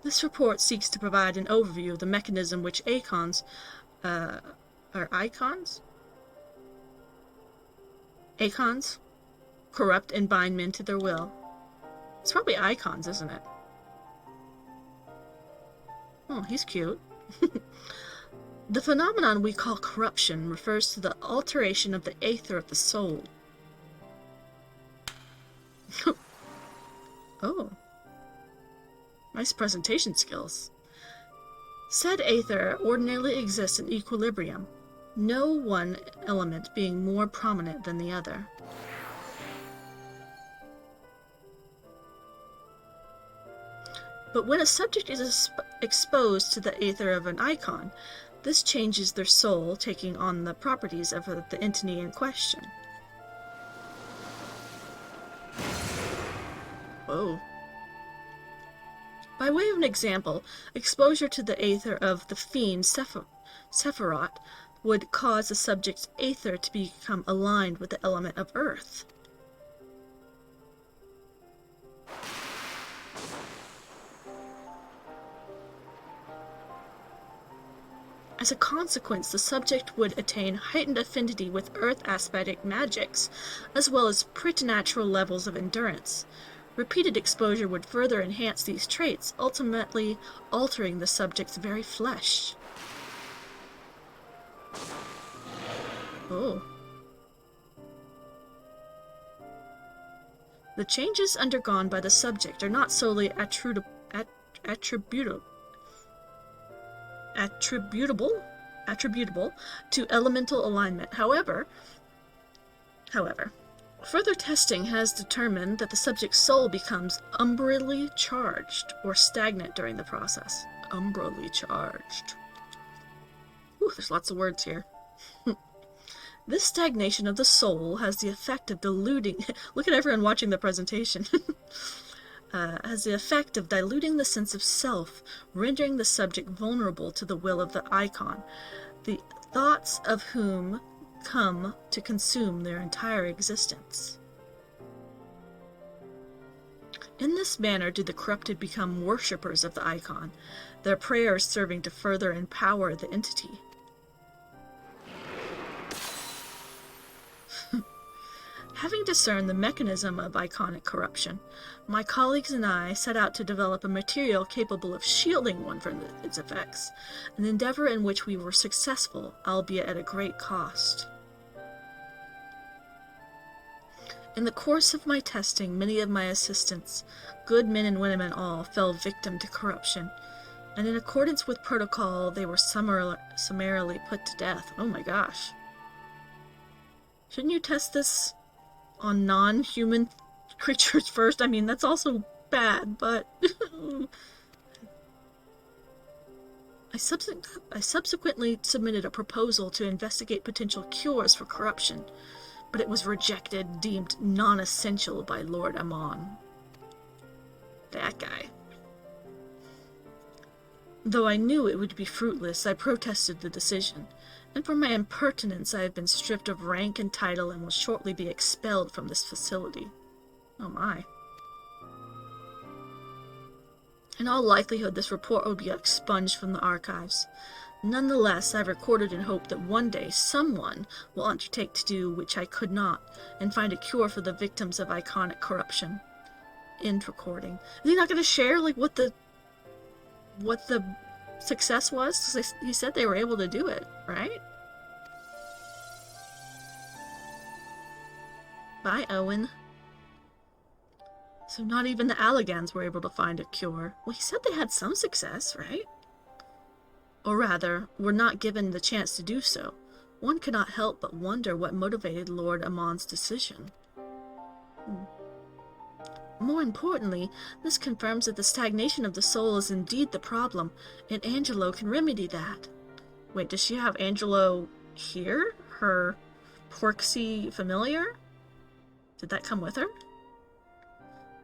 This report seeks to provide an overview of the mechanism which icons corrupt and bind men to their will. It's probably icons, isn't it? Oh, he's cute. The phenomenon we call corruption refers to the alteration of the aether of the soul. Oh. Nice presentation skills. Said aether ordinarily exists in equilibrium, no one element being more prominent than the other. But when a subject is exposed to the aether of an icon, this changes their soul, taking on the properties of the entity in question. Whoa. By way of an example, exposure to the aether of the fiend Sephiroth would cause the subject's aether to become aligned with the element of earth. As a consequence, the subject would attain heightened affinity with earth aspectic magics, as well as preternatural levels of endurance. Repeated exposure would further enhance these traits, ultimately altering the subject's very flesh. Oh. The changes undergone by the subject are not solely attributable to elemental alignment. However, further testing has determined that the subject's soul becomes umbrally charged or stagnant during the process. Umbrally charged. Ooh, there's lots of words here. This stagnation of the soul has the effect of diluting... Look at everyone watching the presentation. Has the effect of diluting the sense of self, rendering the subject vulnerable to the will of the icon, the thoughts of whom come to consume their entire existence. In this manner do the corrupted become worshippers of the icon, their prayers serving to further empower the entity. Having discerned the mechanism of iconic corruption, my colleagues and I set out to develop a material capable of shielding one from its effects, an endeavor in which we were successful, albeit at a great cost. In the course of my testing, many of my assistants, good men and women all, fell victim to corruption, and in accordance with protocol, they were summarily put to death. Oh my gosh. Shouldn't you test this on non-human creatures first? I mean, that's also bad, but... I subsequently submitted a proposal to investigate potential cures for corruption, but it was rejected, deemed non-essential by Lord Amon. That guy. Though I knew it would be fruitless, I protested the decision, and for my impertinence I have been stripped of rank and title and will shortly be expelled from this facility. Oh my. In all likelihood, this report will be expunged from the archives. Nonetheless, I've recorded in hope that one day someone will undertake to do which I could not, and find a cure for the victims of iconic corruption. End recording. Is he not going to share, like, what the success was? 'Cause he said they were able to do it, right? Bye, Owen. So not even the Allegans were able to find a cure. Well, he said they had some success, right? Or rather, were not given the chance to do so. One cannot help but wonder what motivated Lord Amon's decision. More importantly, this confirms that the stagnation of the soul is indeed the problem, and Angelo can remedy that. Wait, does she have Angelo here? Her Porksy familiar? Did that come with her?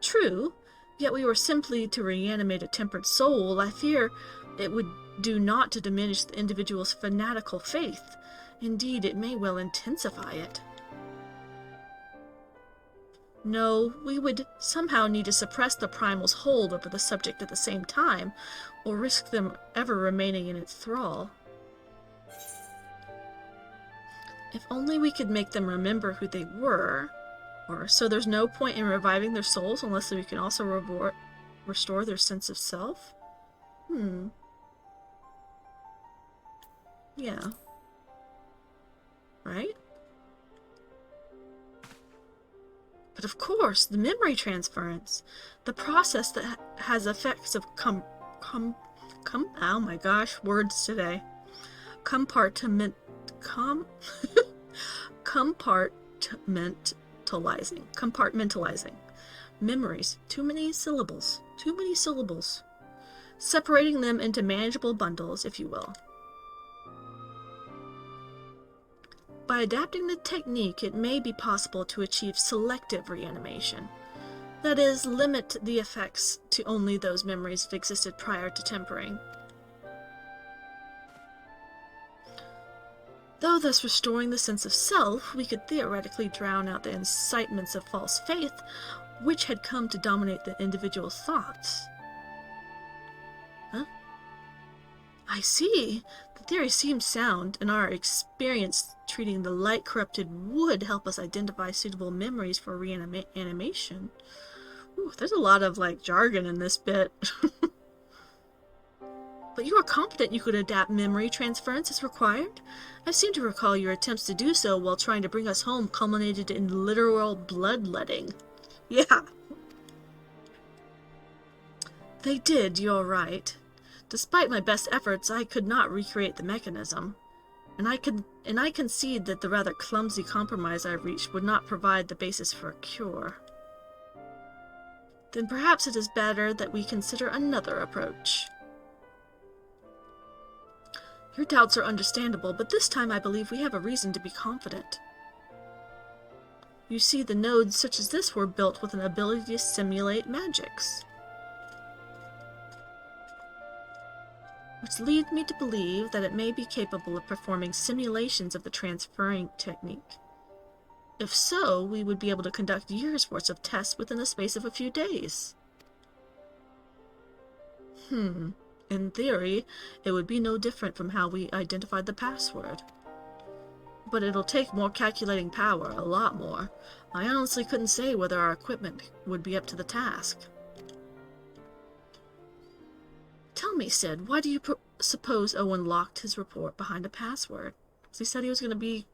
True, yet we were simply to reanimate a tempered soul. I fear it would do naught to diminish the individual's fanatical faith. Indeed, it may well intensify it. No, we would somehow need to suppress the primal's hold over the subject at the same time, or risk them ever remaining in its thrall. If only we could make them remember who they were, or so there's no point in reviving their souls unless we can also restore their sense of self? Yeah. Right? But of course, the memory transference, the process that has effects of oh my gosh, words today. Compartmentalizing. Memories. Too many syllables. Separating them into manageable bundles, if you will. By adapting the technique, it may be possible to achieve selective reanimation. That is, limit the effects to only those memories that existed prior to tempering. Though thus restoring the sense of self, we could theoretically drown out the incitements of false faith which had come to dominate the individual's thoughts. Huh? I see. The theory seems sound, and our experience treating the light-corrupted would help us identify suitable memories for reanimation. Ooh, there's a lot of, jargon in this bit. But you are confident you could adapt memory transference as required? I seem to recall your attempts to do so while trying to bring us home culminated in literal bloodletting. Yeah. They did, you're right. Despite my best efforts, I could not recreate the mechanism. And I concede that the rather clumsy compromise I reached would not provide the basis for a cure. Then perhaps it is better that we consider another approach. Your doubts are understandable, but this time I believe we have a reason to be confident. You see, the nodes such as this were built with an ability to simulate magics. Which leads me to believe that it may be capable of performing simulations of the transferring technique. If so, we would be able to conduct years' worth of tests within the space of a few days. In theory, it would be no different from how we identified the password. But it'll take more calculating power, a lot more. I honestly couldn't say whether our equipment would be up to the task. Tell me, Sid, why do you suppose Owen locked his report behind a password? Because he said he was going to be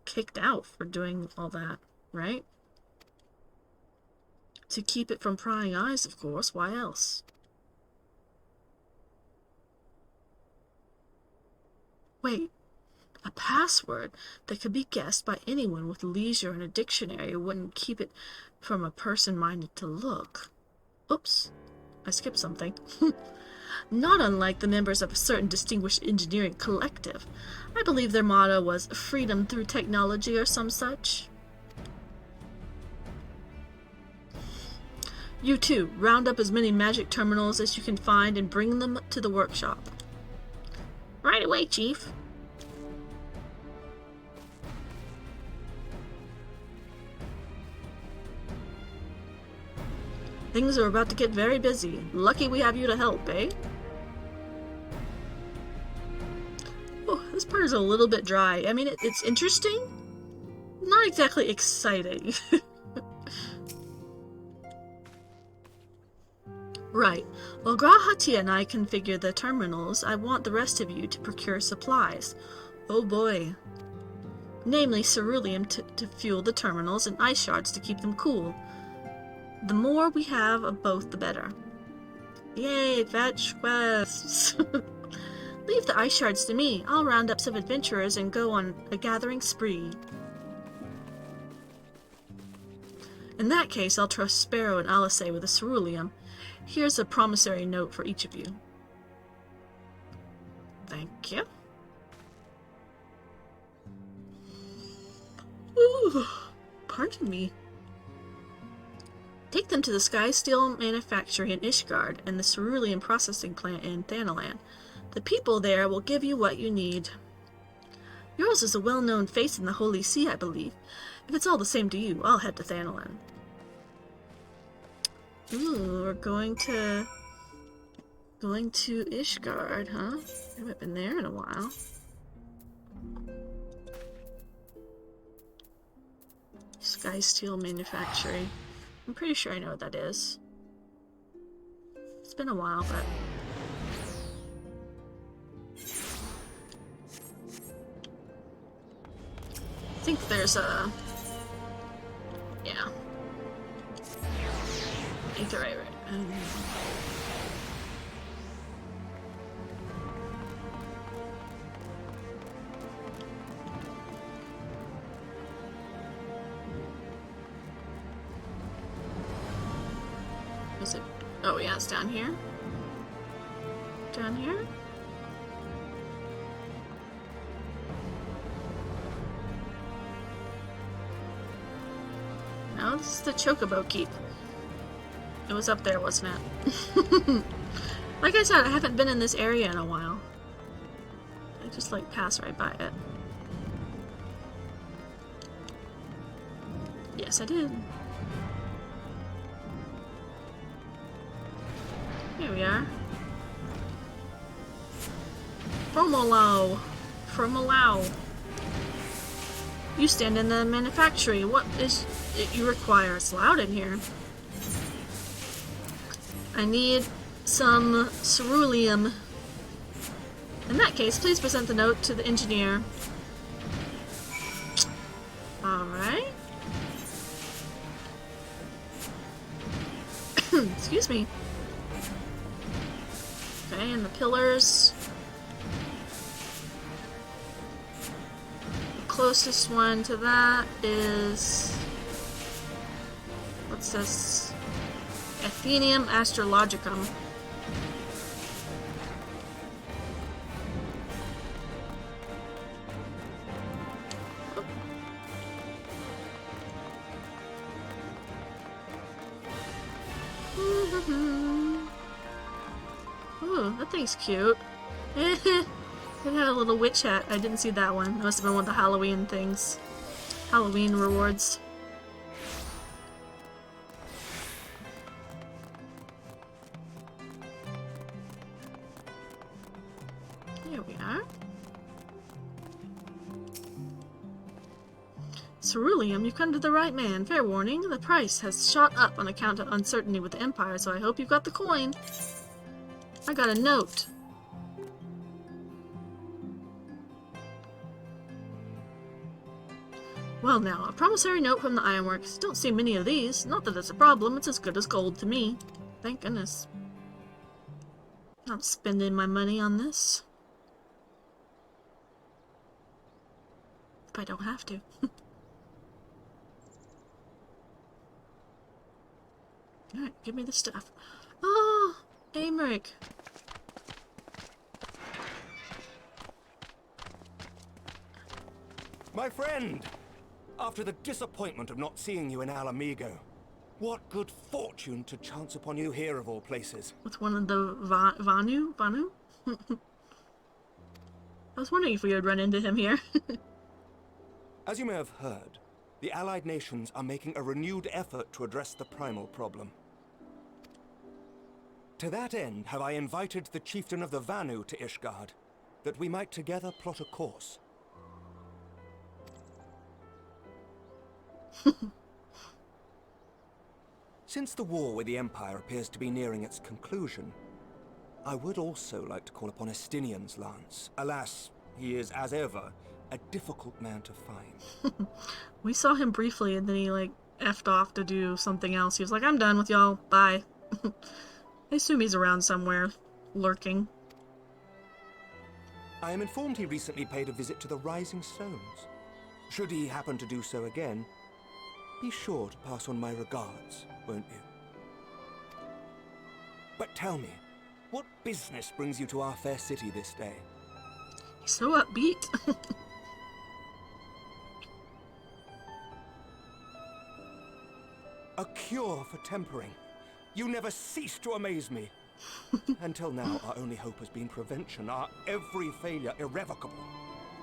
kicked out for doing all that, right? To keep it from prying eyes, of course. Why else? Wait, a password that could be guessed by anyone with leisure and a dictionary wouldn't keep it from a person minded to look. Oops, I skipped something. Not unlike the members of a certain distinguished engineering collective. I believe their motto was freedom through technology or some such. You too, round up as many magic terminals as you can find and bring them to the workshop. Right away, Chief. Things are about to get very busy. Lucky we have you to help, eh? Oh, this part is a little bit dry. I mean, it's interesting. Not exactly exciting. Right. While Grahati and I configure the terminals, I want the rest of you to procure supplies. Oh boy. Namely, ceruleum to fuel the terminals and ice shards to keep them cool. The more we have of both, the better. Yay, fetch quests! Leave the ice shards to me. I'll round up some adventurers and go on a gathering spree. In that case, I'll trust Sparrow and Alice with the ceruleum. Here's a promissory note for each of you. Thank you. Ooh, pardon me. Take them to the Sky Steel Manufactory in Ishgard and the ceruleum processing plant in Thanalan. The people there will give you what you need. Yours is a well-known face in the Holy See, I believe. If it's all the same to you, I'll head to Thanalan. Ooh, we're going to Ishgard, huh? I haven't been there in a while. Sky Steel Manufactory. I'm pretty sure I know what that is. It's been a while, but... there's a... Yeah. Ether, right. Is it? Oh yeah, it's down here. Down here? No, this is the Chocobo Keep. It was up there, wasn't it? Like I said, I haven't been in this area in a while. I just like pass right by it. Yes, I did. Here we are. Fromolo. You stand in the manufactory. What is it you require? It's loud in here. I need some ceruleum. In that case, please present the note to the engineer. Alright. Excuse me. Okay, and the pillars. The closest one to that is... What's this? Athenium Astrologicum. Ooh, that thing's cute. It had a little witch hat. I didn't see that one. It must have been one of the Halloween things. Halloween rewards. Here we are. Ceruleum, you've come to the right man. Fair warning, the price has shot up on account of uncertainty with the Empire, so I hope you've got the coin. I got a note. Well now, a promissory note from the Ironworks. Don't see many of these. Not that it's a problem, it's as good as gold to me. Thank goodness. Not spending my money on this. If I don't have to. Alright, give me the stuff. Oh, Aymeric. My friend! After the disappointment of not seeing you in Alamigo, what good fortune to chance upon you here of all places. With one of the Vanu? I was wondering if we would run into him here. As you may have heard, the Allied nations are making a renewed effort to address the primal problem. To that end, have I invited the chieftain of the Vanu to Ishgard, that we might together plot a course. Since the war with the Empire appears to be nearing its conclusion, I would also like to call upon Estinian's lance. Alas, he is, as ever, a difficult man to find. We saw him briefly and then he, like, effed off to do something else. He was like, I'm done with y'all, bye. I assume he's around somewhere, lurking. I am informed he recently paid a visit to the Rising Stones. Should he happen to do so again, be sure to pass on my regards, won't you? But tell me, what business brings you to our fair city this day? He's so upbeat. A cure for tempering. You never cease to amaze me. Until now, our only hope has been prevention, our every failure irrevocable.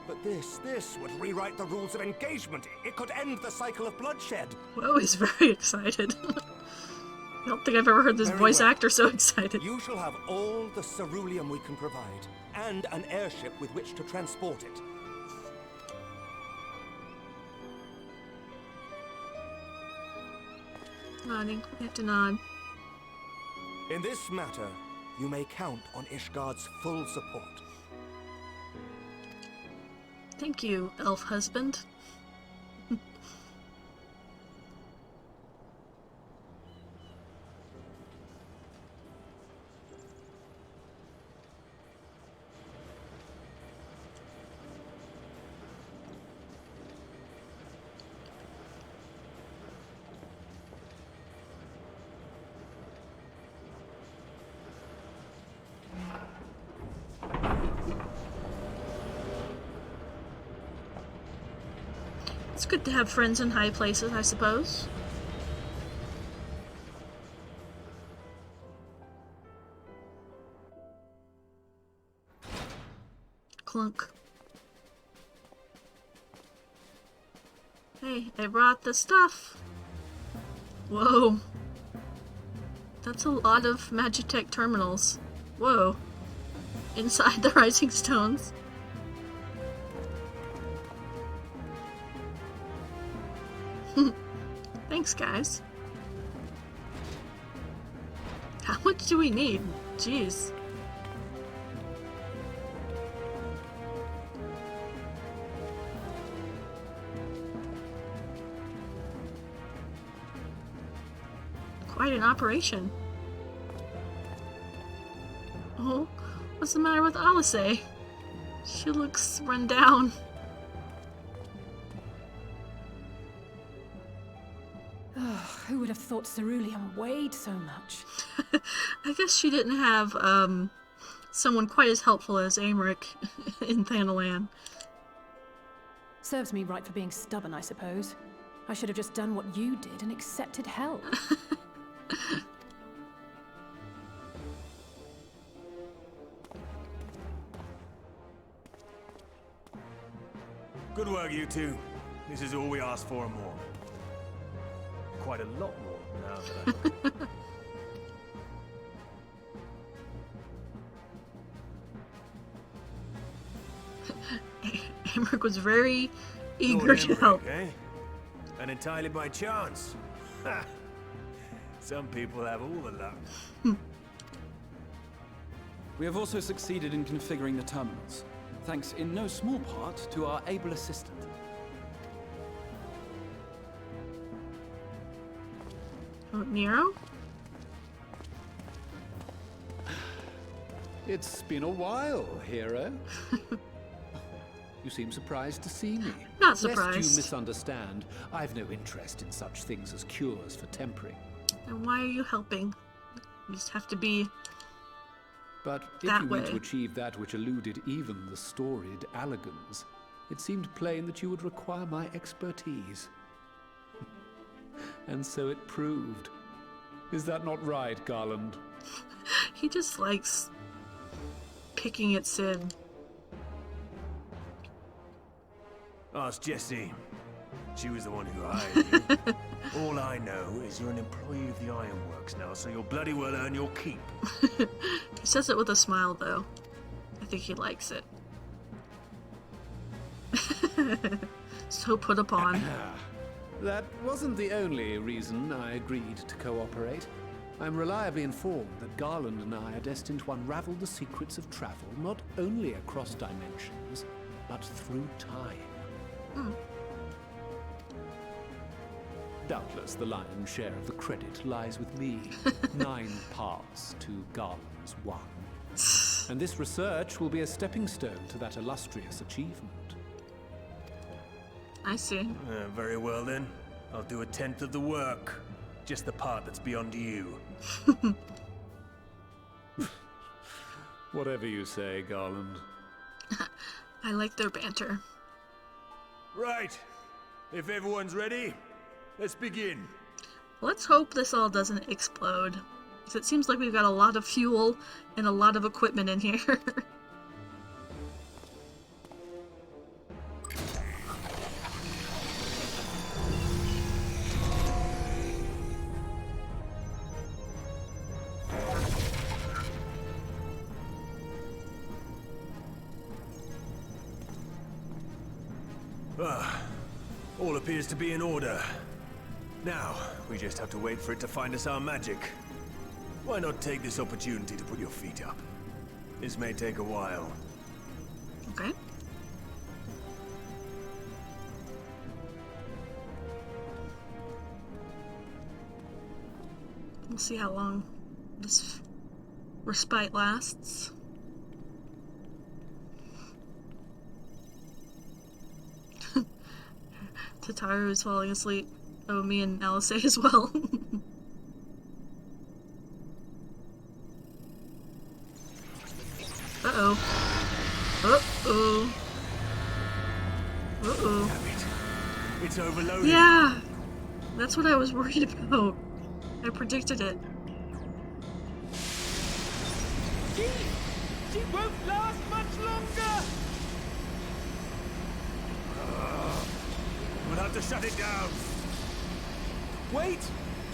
But this would rewrite the rules of engagement. It could end the cycle of bloodshed. Whoa, he's very excited. I don't think I've ever heard this voice actor so excited. You shall have all the ceruleum we can provide, and an airship with which to transport it. Nodding. We have to nod. In this matter, you may count on Ishgard's full support. Thank you, elf husband. good to have friends in high places, I suppose. Clunk. Hey, I brought the stuff. Whoa. That's a lot of Magitech terminals. Whoa. Inside the Rising Stones. Thanks, guys. How much do we need? Jeez. Quite an operation. Oh, what's the matter with Alice? She looks run down. Who would have thought cerulean weighed so much? I guess she didn't have someone quite as helpful as Aymeric in Thanalan. Serves me right for being stubborn, I suppose. I should have just done what you did and accepted help. Good work, you two. This is all we asked for and more. Quite a lot more now that Aymeric was very eager to help. Eh? And entirely by chance. Ha! Some people have all the luck. We have also succeeded in configuring the terminals, thanks in no small part to our able assistant. Oh, Nero? It's been a while, hero. You seem surprised to see me. Not surprised. Lest you misunderstand, I've no interest in such things as cures for tempering. Then why are you helping? You just have to be But if that you way. mean to achieve that which eluded even the storied Allagans, it seemed plain that you would require my expertise. And so it proved. Is that not right, Garland? He just likes picking at Sid. Ask Jessie. She was the one who hired you. All I know is you're an employee of the Ironworks now, so you'll bloody well earn your keep. He says it with a smile, though. I think he likes it. So put upon. That wasn't the only reason I agreed to cooperate. I'm reliably informed that Garland and I are destined to unravel the secrets of travel not only across dimensions, but through time. Doubtless the lion's share of the credit lies with me. 9 parts to Garland's 1. And this research will be a stepping stone to that illustrious achievement. I see. Very well then. I'll do 1/10 of the work. Just the part that's beyond you. Whatever you say, Garland. I like their banter. Right. If everyone's ready, let's begin. Let's hope this all doesn't explode. Because it seems like we've got a lot of fuel and a lot of equipment in here. All appears to be in order. Now, we just have to wait for it to find us our magic. Why not take this opportunity to put your feet up? This may take a while. Okay. We'll see how long this respite lasts. Tataru is falling asleep. Oh, me and Alice as well. Uh-oh. Uh-oh. Uh-oh. Damn it. It's overloaded. Yeah! That's what I was worried about. I predicted it. She won't last much longer! We'll have to shut it down. Wait!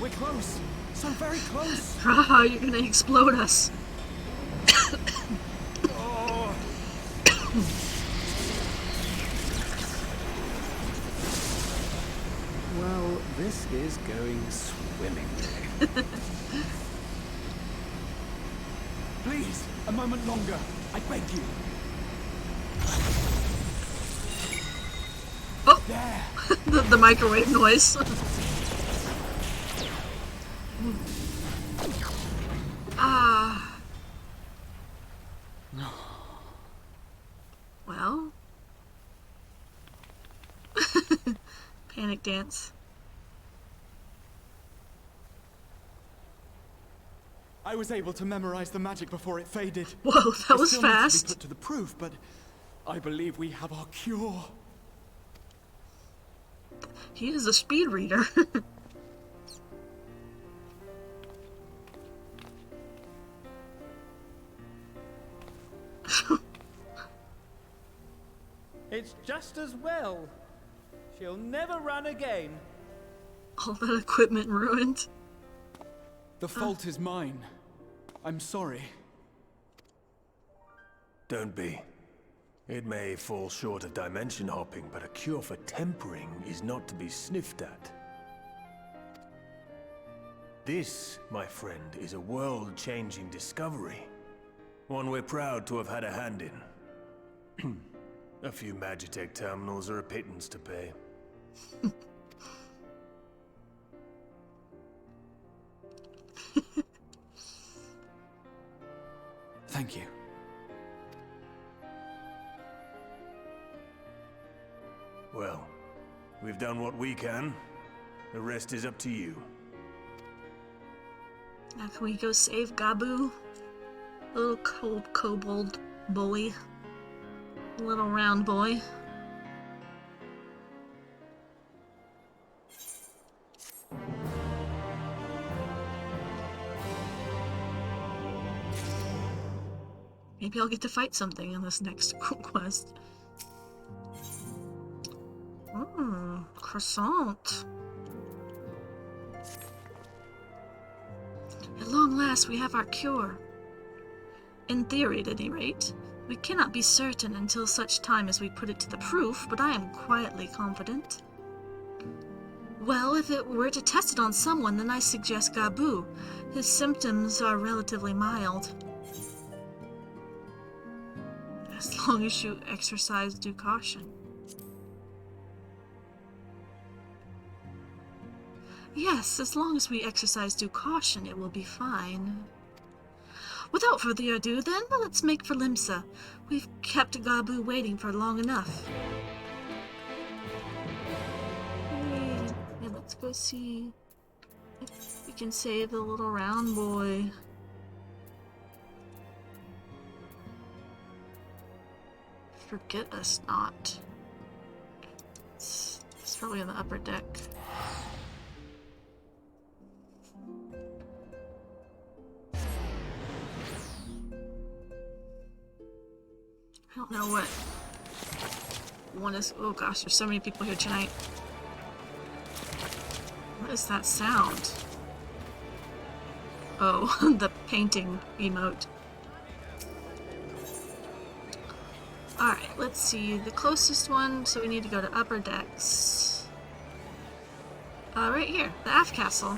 We're close. So very close. Haha, you're gonna explode us. Oh. Well, this is going swimmingly. Please, a moment longer. I beg you. Oh! There. the microwave noise. Ah. Well. Panic dance. I was able to memorize the magic before it faded. Whoa, that was It still needs to be fast. put to the proof, but I believe we have our cure. He is a speed reader. It's just as well. She'll never run again. All that equipment ruined. The fault is mine. I'm sorry. Don't be. It may fall short of dimension hopping, but a cure for tempering is not to be sniffed at. This, my friend, is a world-changing discovery. One we're proud to have had a hand in. A few Magitech terminals are a pittance to pay. Thank you. Well, we've done what we can. The rest is up to you. Now can we go save Gabu? Little kobold boy. Little round boy. Maybe I'll get to fight something in this next quest. Croissant. At long last, we have our cure. In theory, at any rate. We cannot be certain until such time as we put it to the proof, but I am quietly confident. Well, if it were to test it on someone, then I suggest Gabu. His symptoms are relatively mild. As long as you exercise due caution. Yes, as long as we exercise due caution, it will be fine. Without further ado, then, let's make for Limsa. We've kept Gabu waiting for long enough. Yeah, let's go see if we can save the little round boy. Forget us not. It's probably on the upper deck. I don't know what one is. Oh gosh, there's so many people here tonight. What is that sound? Oh, the painting emote. Alright, let's see. The closest one, so we need to go to upper decks. Right here, the aft castle.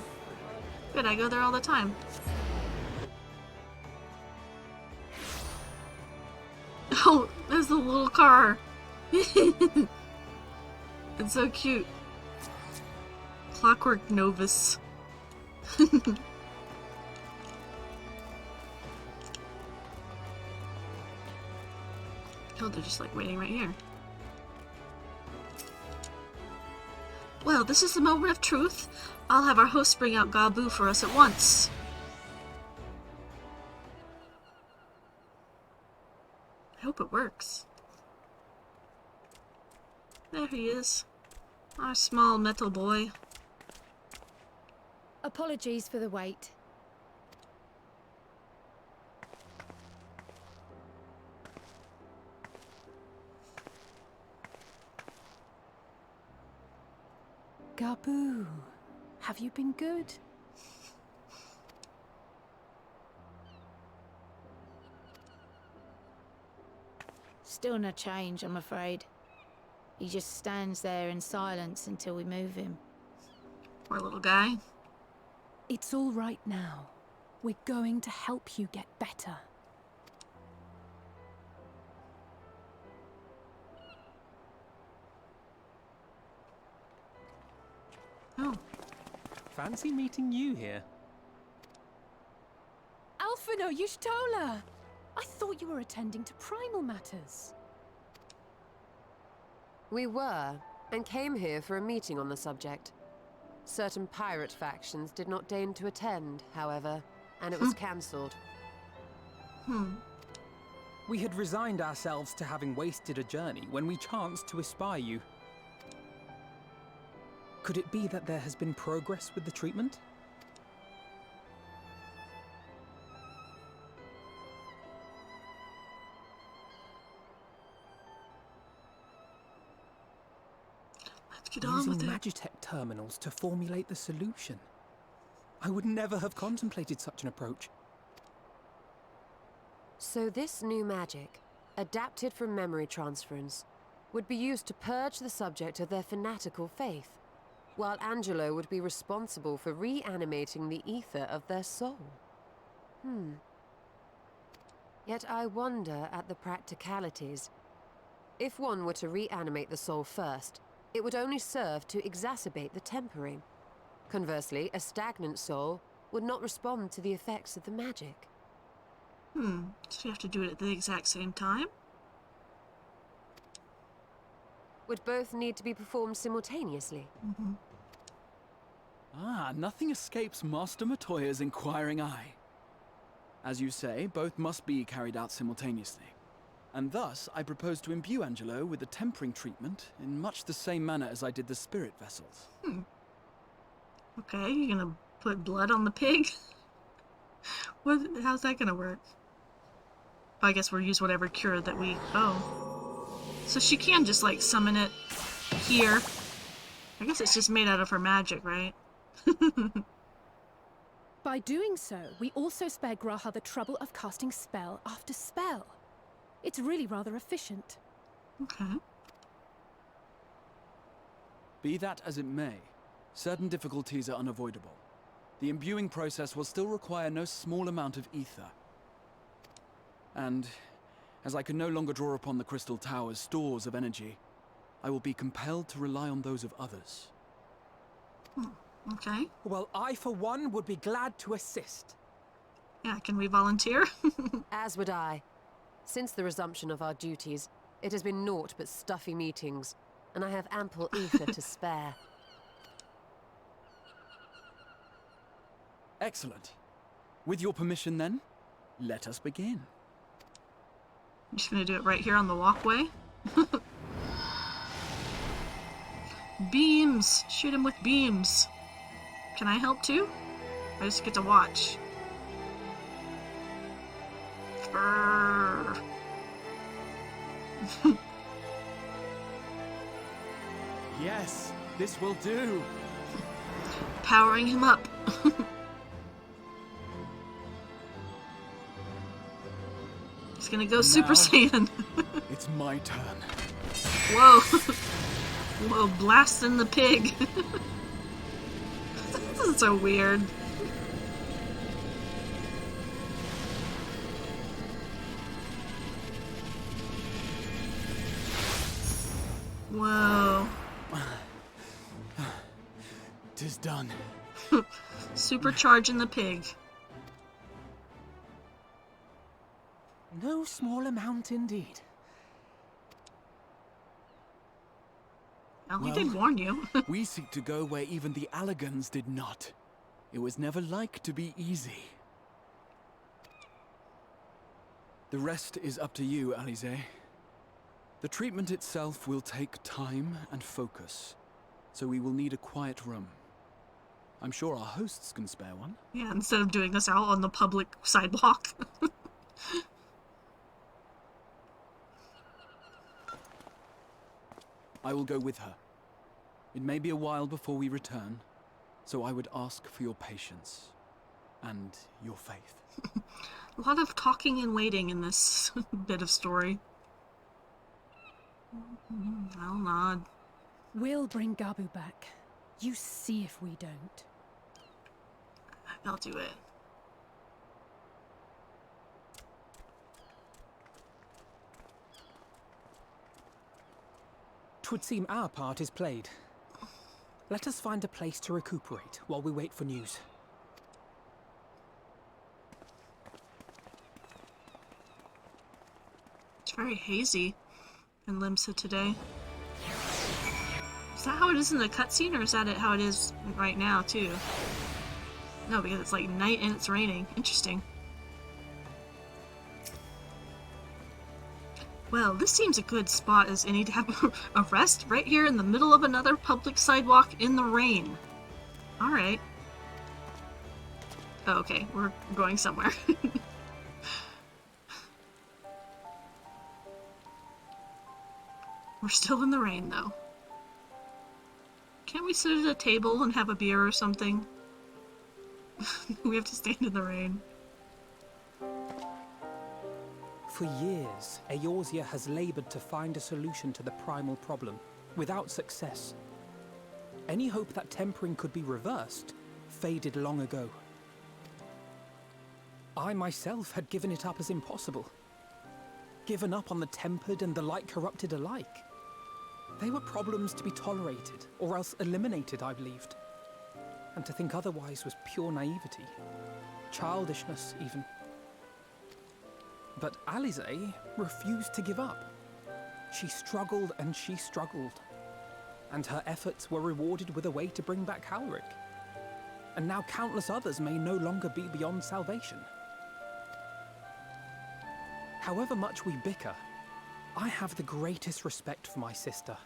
Good, I go there all the time. Oh, there's the little car. It's so cute. Clockwork Novus. Oh, they're just like waiting right here. Well, this is the moment of truth. I'll have our host bring out Gabu for us at once. I hope it works. There he is. Our small metal boy. Apologies for the wait. Gabu, have you been good? Still no change, I'm afraid. He just stands there in silence until we move him. Poor little guy. It's all right now. We're going to help you get better. Oh. Fancy meeting you here. Alphino Yushtola! I thought you were attending to primal matters. We were, and came here for a meeting on the subject. Certain pirate factions did not deign to attend, however, and it was cancelled. We had resigned ourselves to having wasted a journey when we chanced to espy you. Could it be that there has been progress with the treatment? Get on Using with it. Magitech terminals to formulate the solution. I would never have contemplated such an approach. So this new magic, adapted from memory transference, would be used to purge the subject of their fanatical faith, while Angelo would be responsible for reanimating the ether of their soul. Yet I wonder at the practicalities. If one were to reanimate the soul first, it would only serve to exacerbate the tempering. Conversely, a stagnant soul would not respond to the effects of the magic. So you have to do it at the exact same time? Would both need to be performed simultaneously? Nothing escapes Master Matoya's inquiring eye. As you say, both must be carried out simultaneously. And thus, I propose to imbue Angelo with the tempering treatment in much the same manner as I did the spirit vessels. Okay, you're gonna put blood on the pig? How's that gonna work? I guess we'll use whatever cure that we... Oh. So she can just, like, summon it here. I guess it's just made out of her magic, right? By doing so, we also spare Graha the trouble of casting spell after spell. It's really rather efficient. Okay. Be that as it may, certain difficulties are unavoidable. The imbuing process will still require no small amount of ether. And, as I can no longer draw upon the Crystal Tower's stores of energy, I will be compelled to rely on those of others. Okay. Well, I, for one, would be glad to assist. Yeah, can we volunteer? As would I. Since the resumption of our duties, it has been naught but stuffy meetings, and I have ample ether to spare. Excellent. With your permission, then, let us begin. I'm just gonna do it right here on the walkway. Beams! Shoot him with beams. Can I help too? I just get to watch. Brrr. Yes, this will do. Powering him up. He's gonna go Super Saiyan. It's my turn. Whoa. Whoa, blasting the pig. This is so weird. Whoa. 'Tis done. Supercharging the pig. No small amount indeed. Well, he did warn you. We seek to go where even the Allegans did not. It was never like to be easy. The rest is up to you, Alize. The treatment itself will take time and focus. so we will need a quiet room. I'm sure our hosts can spare one. Yeah, instead of doing this out on the public sidewalk. I will go with her. It may be a while before we return, so I would ask for your patience and your faith. A lot of talking and waiting in this bit of story. I'll nod. We'll bring Gabu back. You see if we don't. I'll do it. Twould seem our part is played. Let us find a place to recuperate while we wait for news. It's very hazy in Limsa today. Is that how it is in the cutscene, or is that how it is right now, too? No, because it's like night and it's raining. Interesting. Well, this seems a good spot as any to have a rest right here in the middle of another public sidewalk in the rain. Alright. Oh, okay, we're going somewhere. We're still in the rain, though. Can't we sit at a table and have a beer or something? We have to stand in the rain. For years, Eorzea has labored to find a solution to the primal problem, without success. Any hope that tempering could be reversed faded long ago. I myself had given it up as impossible. Given up on the tempered and the light-corrupted alike. They were problems to be tolerated, or else eliminated, I believed. And to think otherwise was pure naivety. Childishness, even. But Alisaie refused to give up. She struggled and she struggled. And her efforts were rewarded with a way to bring back Halric. And now countless others may no longer be beyond salvation. However much we bicker, I have the greatest respect for my sister.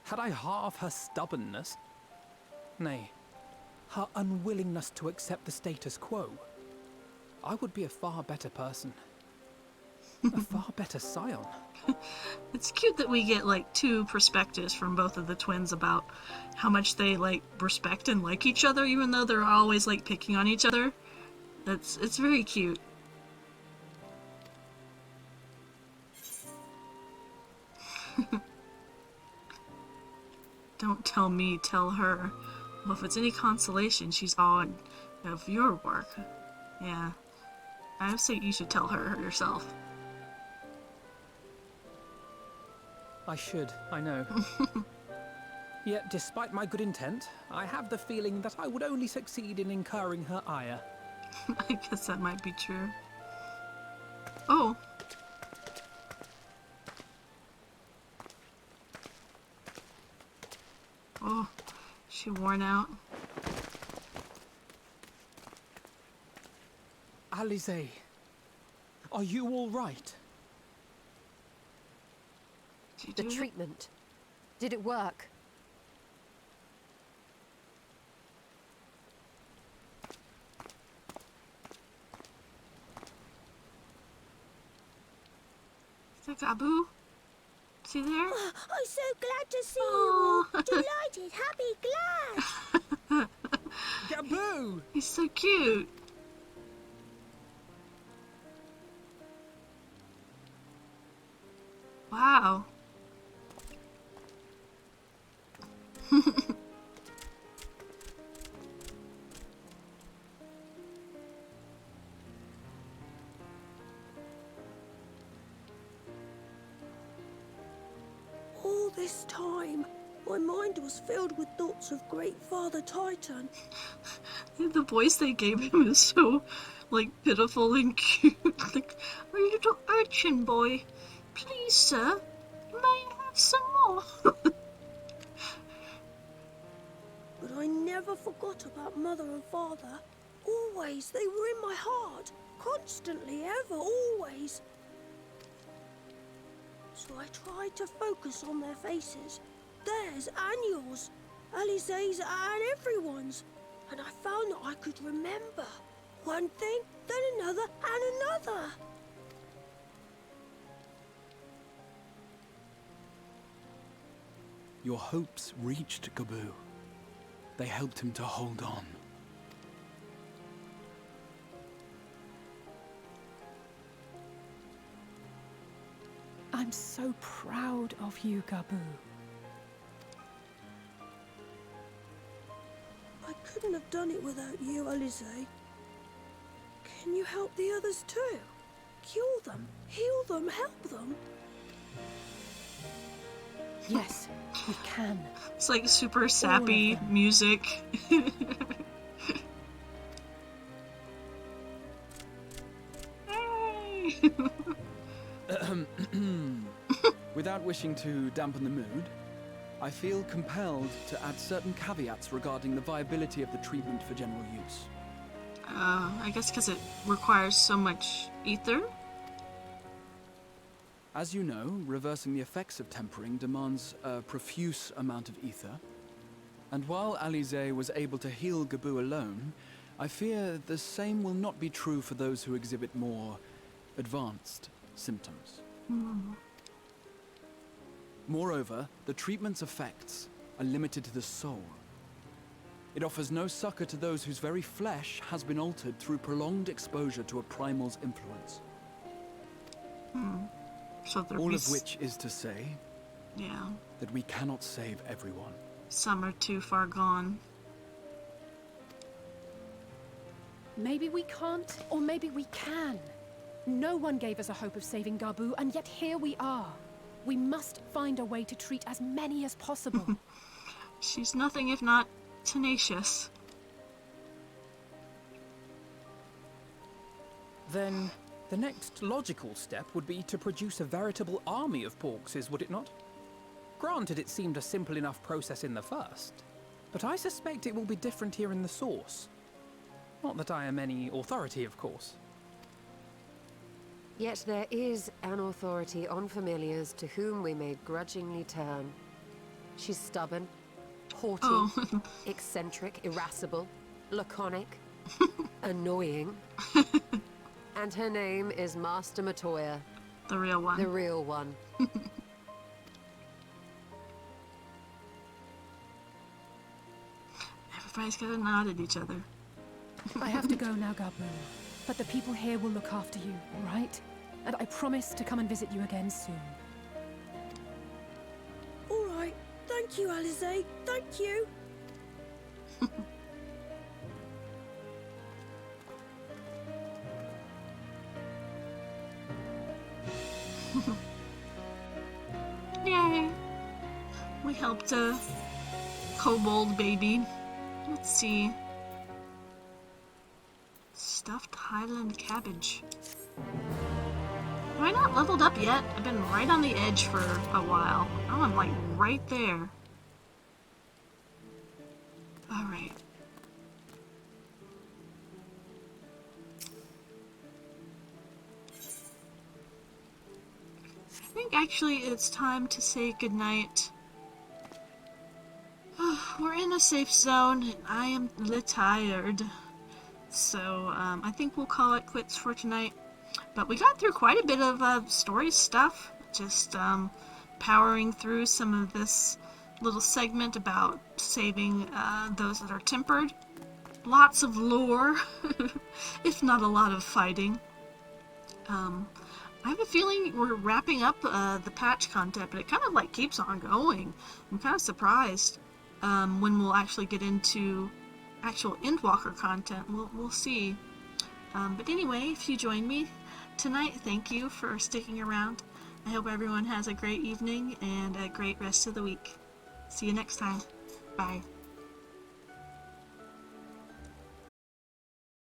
Had I half her stubbornness, nay, her unwillingness to accept the status quo, I would be a far better person. A far better scion. It's cute that we get, like, two perspectives from both of the twins about how much they, like, respect and like each other, even though they're always, like, picking on each other. It's very cute. Don't tell me, tell her. Well, if it's any consolation, she's all of your work. Yeah. I would say you should tell her yourself. I should, I know. Yet, despite my good intent, I have the feeling that I would only succeed in incurring her ire. I guess that might be true. Oh. Oh, is she worn out? Alisaie, are you all right? The treatment. Did it work? Is that Gabu? Is he there? Oh, I'm so glad to see you all. Delighted, happy, glad. Gabu! He's so cute. Wow. All this time, my mind was filled with thoughts of Great Father Titan. The voice they gave him is so, like, pitiful and cute. Like, a little urchin boy. Please, sir, may I have some more? But I never forgot about Mother and Father. Always, they were in my heart. Constantly, ever, always. So I tried to focus on their faces, theirs and yours, Alize's and everyone's. And I found that I could remember one thing, then another, and another. Your hopes reached Gabu. They helped him to hold on. I'm so proud of you, Gabu. I couldn't have done it without you, Alize. Can you help the others too? Cure them, heal them, help them? Yes, we can. It's like super sappy music. Without wishing to dampen the mood, I feel compelled to add certain caveats regarding the viability of the treatment for general use. I guess because it requires so much ether? As you know, reversing the effects of tempering demands a profuse amount of ether. And while Alize was able to heal Gabu alone, I fear the same will not be true for those who exhibit more advanced symptoms. Moreover, the treatment's effects are limited to the soul. It offers no succor to those whose very flesh has been altered through prolonged exposure to a primal's influence. So all of which is to say, yeah, that we cannot save everyone. Some are too far gone. Maybe we can't, or maybe we can. No one gave us a hope of saving Gabu, and yet here we are. We must find a way to treat as many as possible. She's nothing if not tenacious. Then the next logical step would be to produce a veritable army of porkses, would it not? Granted, it seemed a simple enough process in the first, but I suspect it will be different here in the source. Not that I am any authority, of course. Yet there is an authority on familiars to whom we may grudgingly turn. She's stubborn, haughty, eccentric, irascible, laconic, annoying. And her name is Master Matoya. The real one. The real one. Everybody's got to nod at each other. I have to go now, Gabu. But the people here will look after you, all right? And I promise to come and visit you again soon. All right. Thank you, Alize. Thank you. Yay! We helped a kobold baby. Let's see. Stuffed Highland cabbage. Am I not leveled up yet? I've been right on the edge for a while. Oh, I'm like right there. Alright. I think actually it's time to say goodnight. We're in a safe zone and I am tired. So I think we'll call it quits for tonight. But we got through quite a bit of story stuff. Just powering through some of this little segment about saving those that are tempered. Lots of lore, if not a lot of fighting. I have a feeling we're wrapping up the patch content, but it kind of like keeps on going. I'm kind of surprised when we'll actually get into actual Endwalker content. We'll see. But anyway, if you join me tonight, thank you for sticking around. I hope everyone has a great evening and a great rest of the week. See you next time. Bye.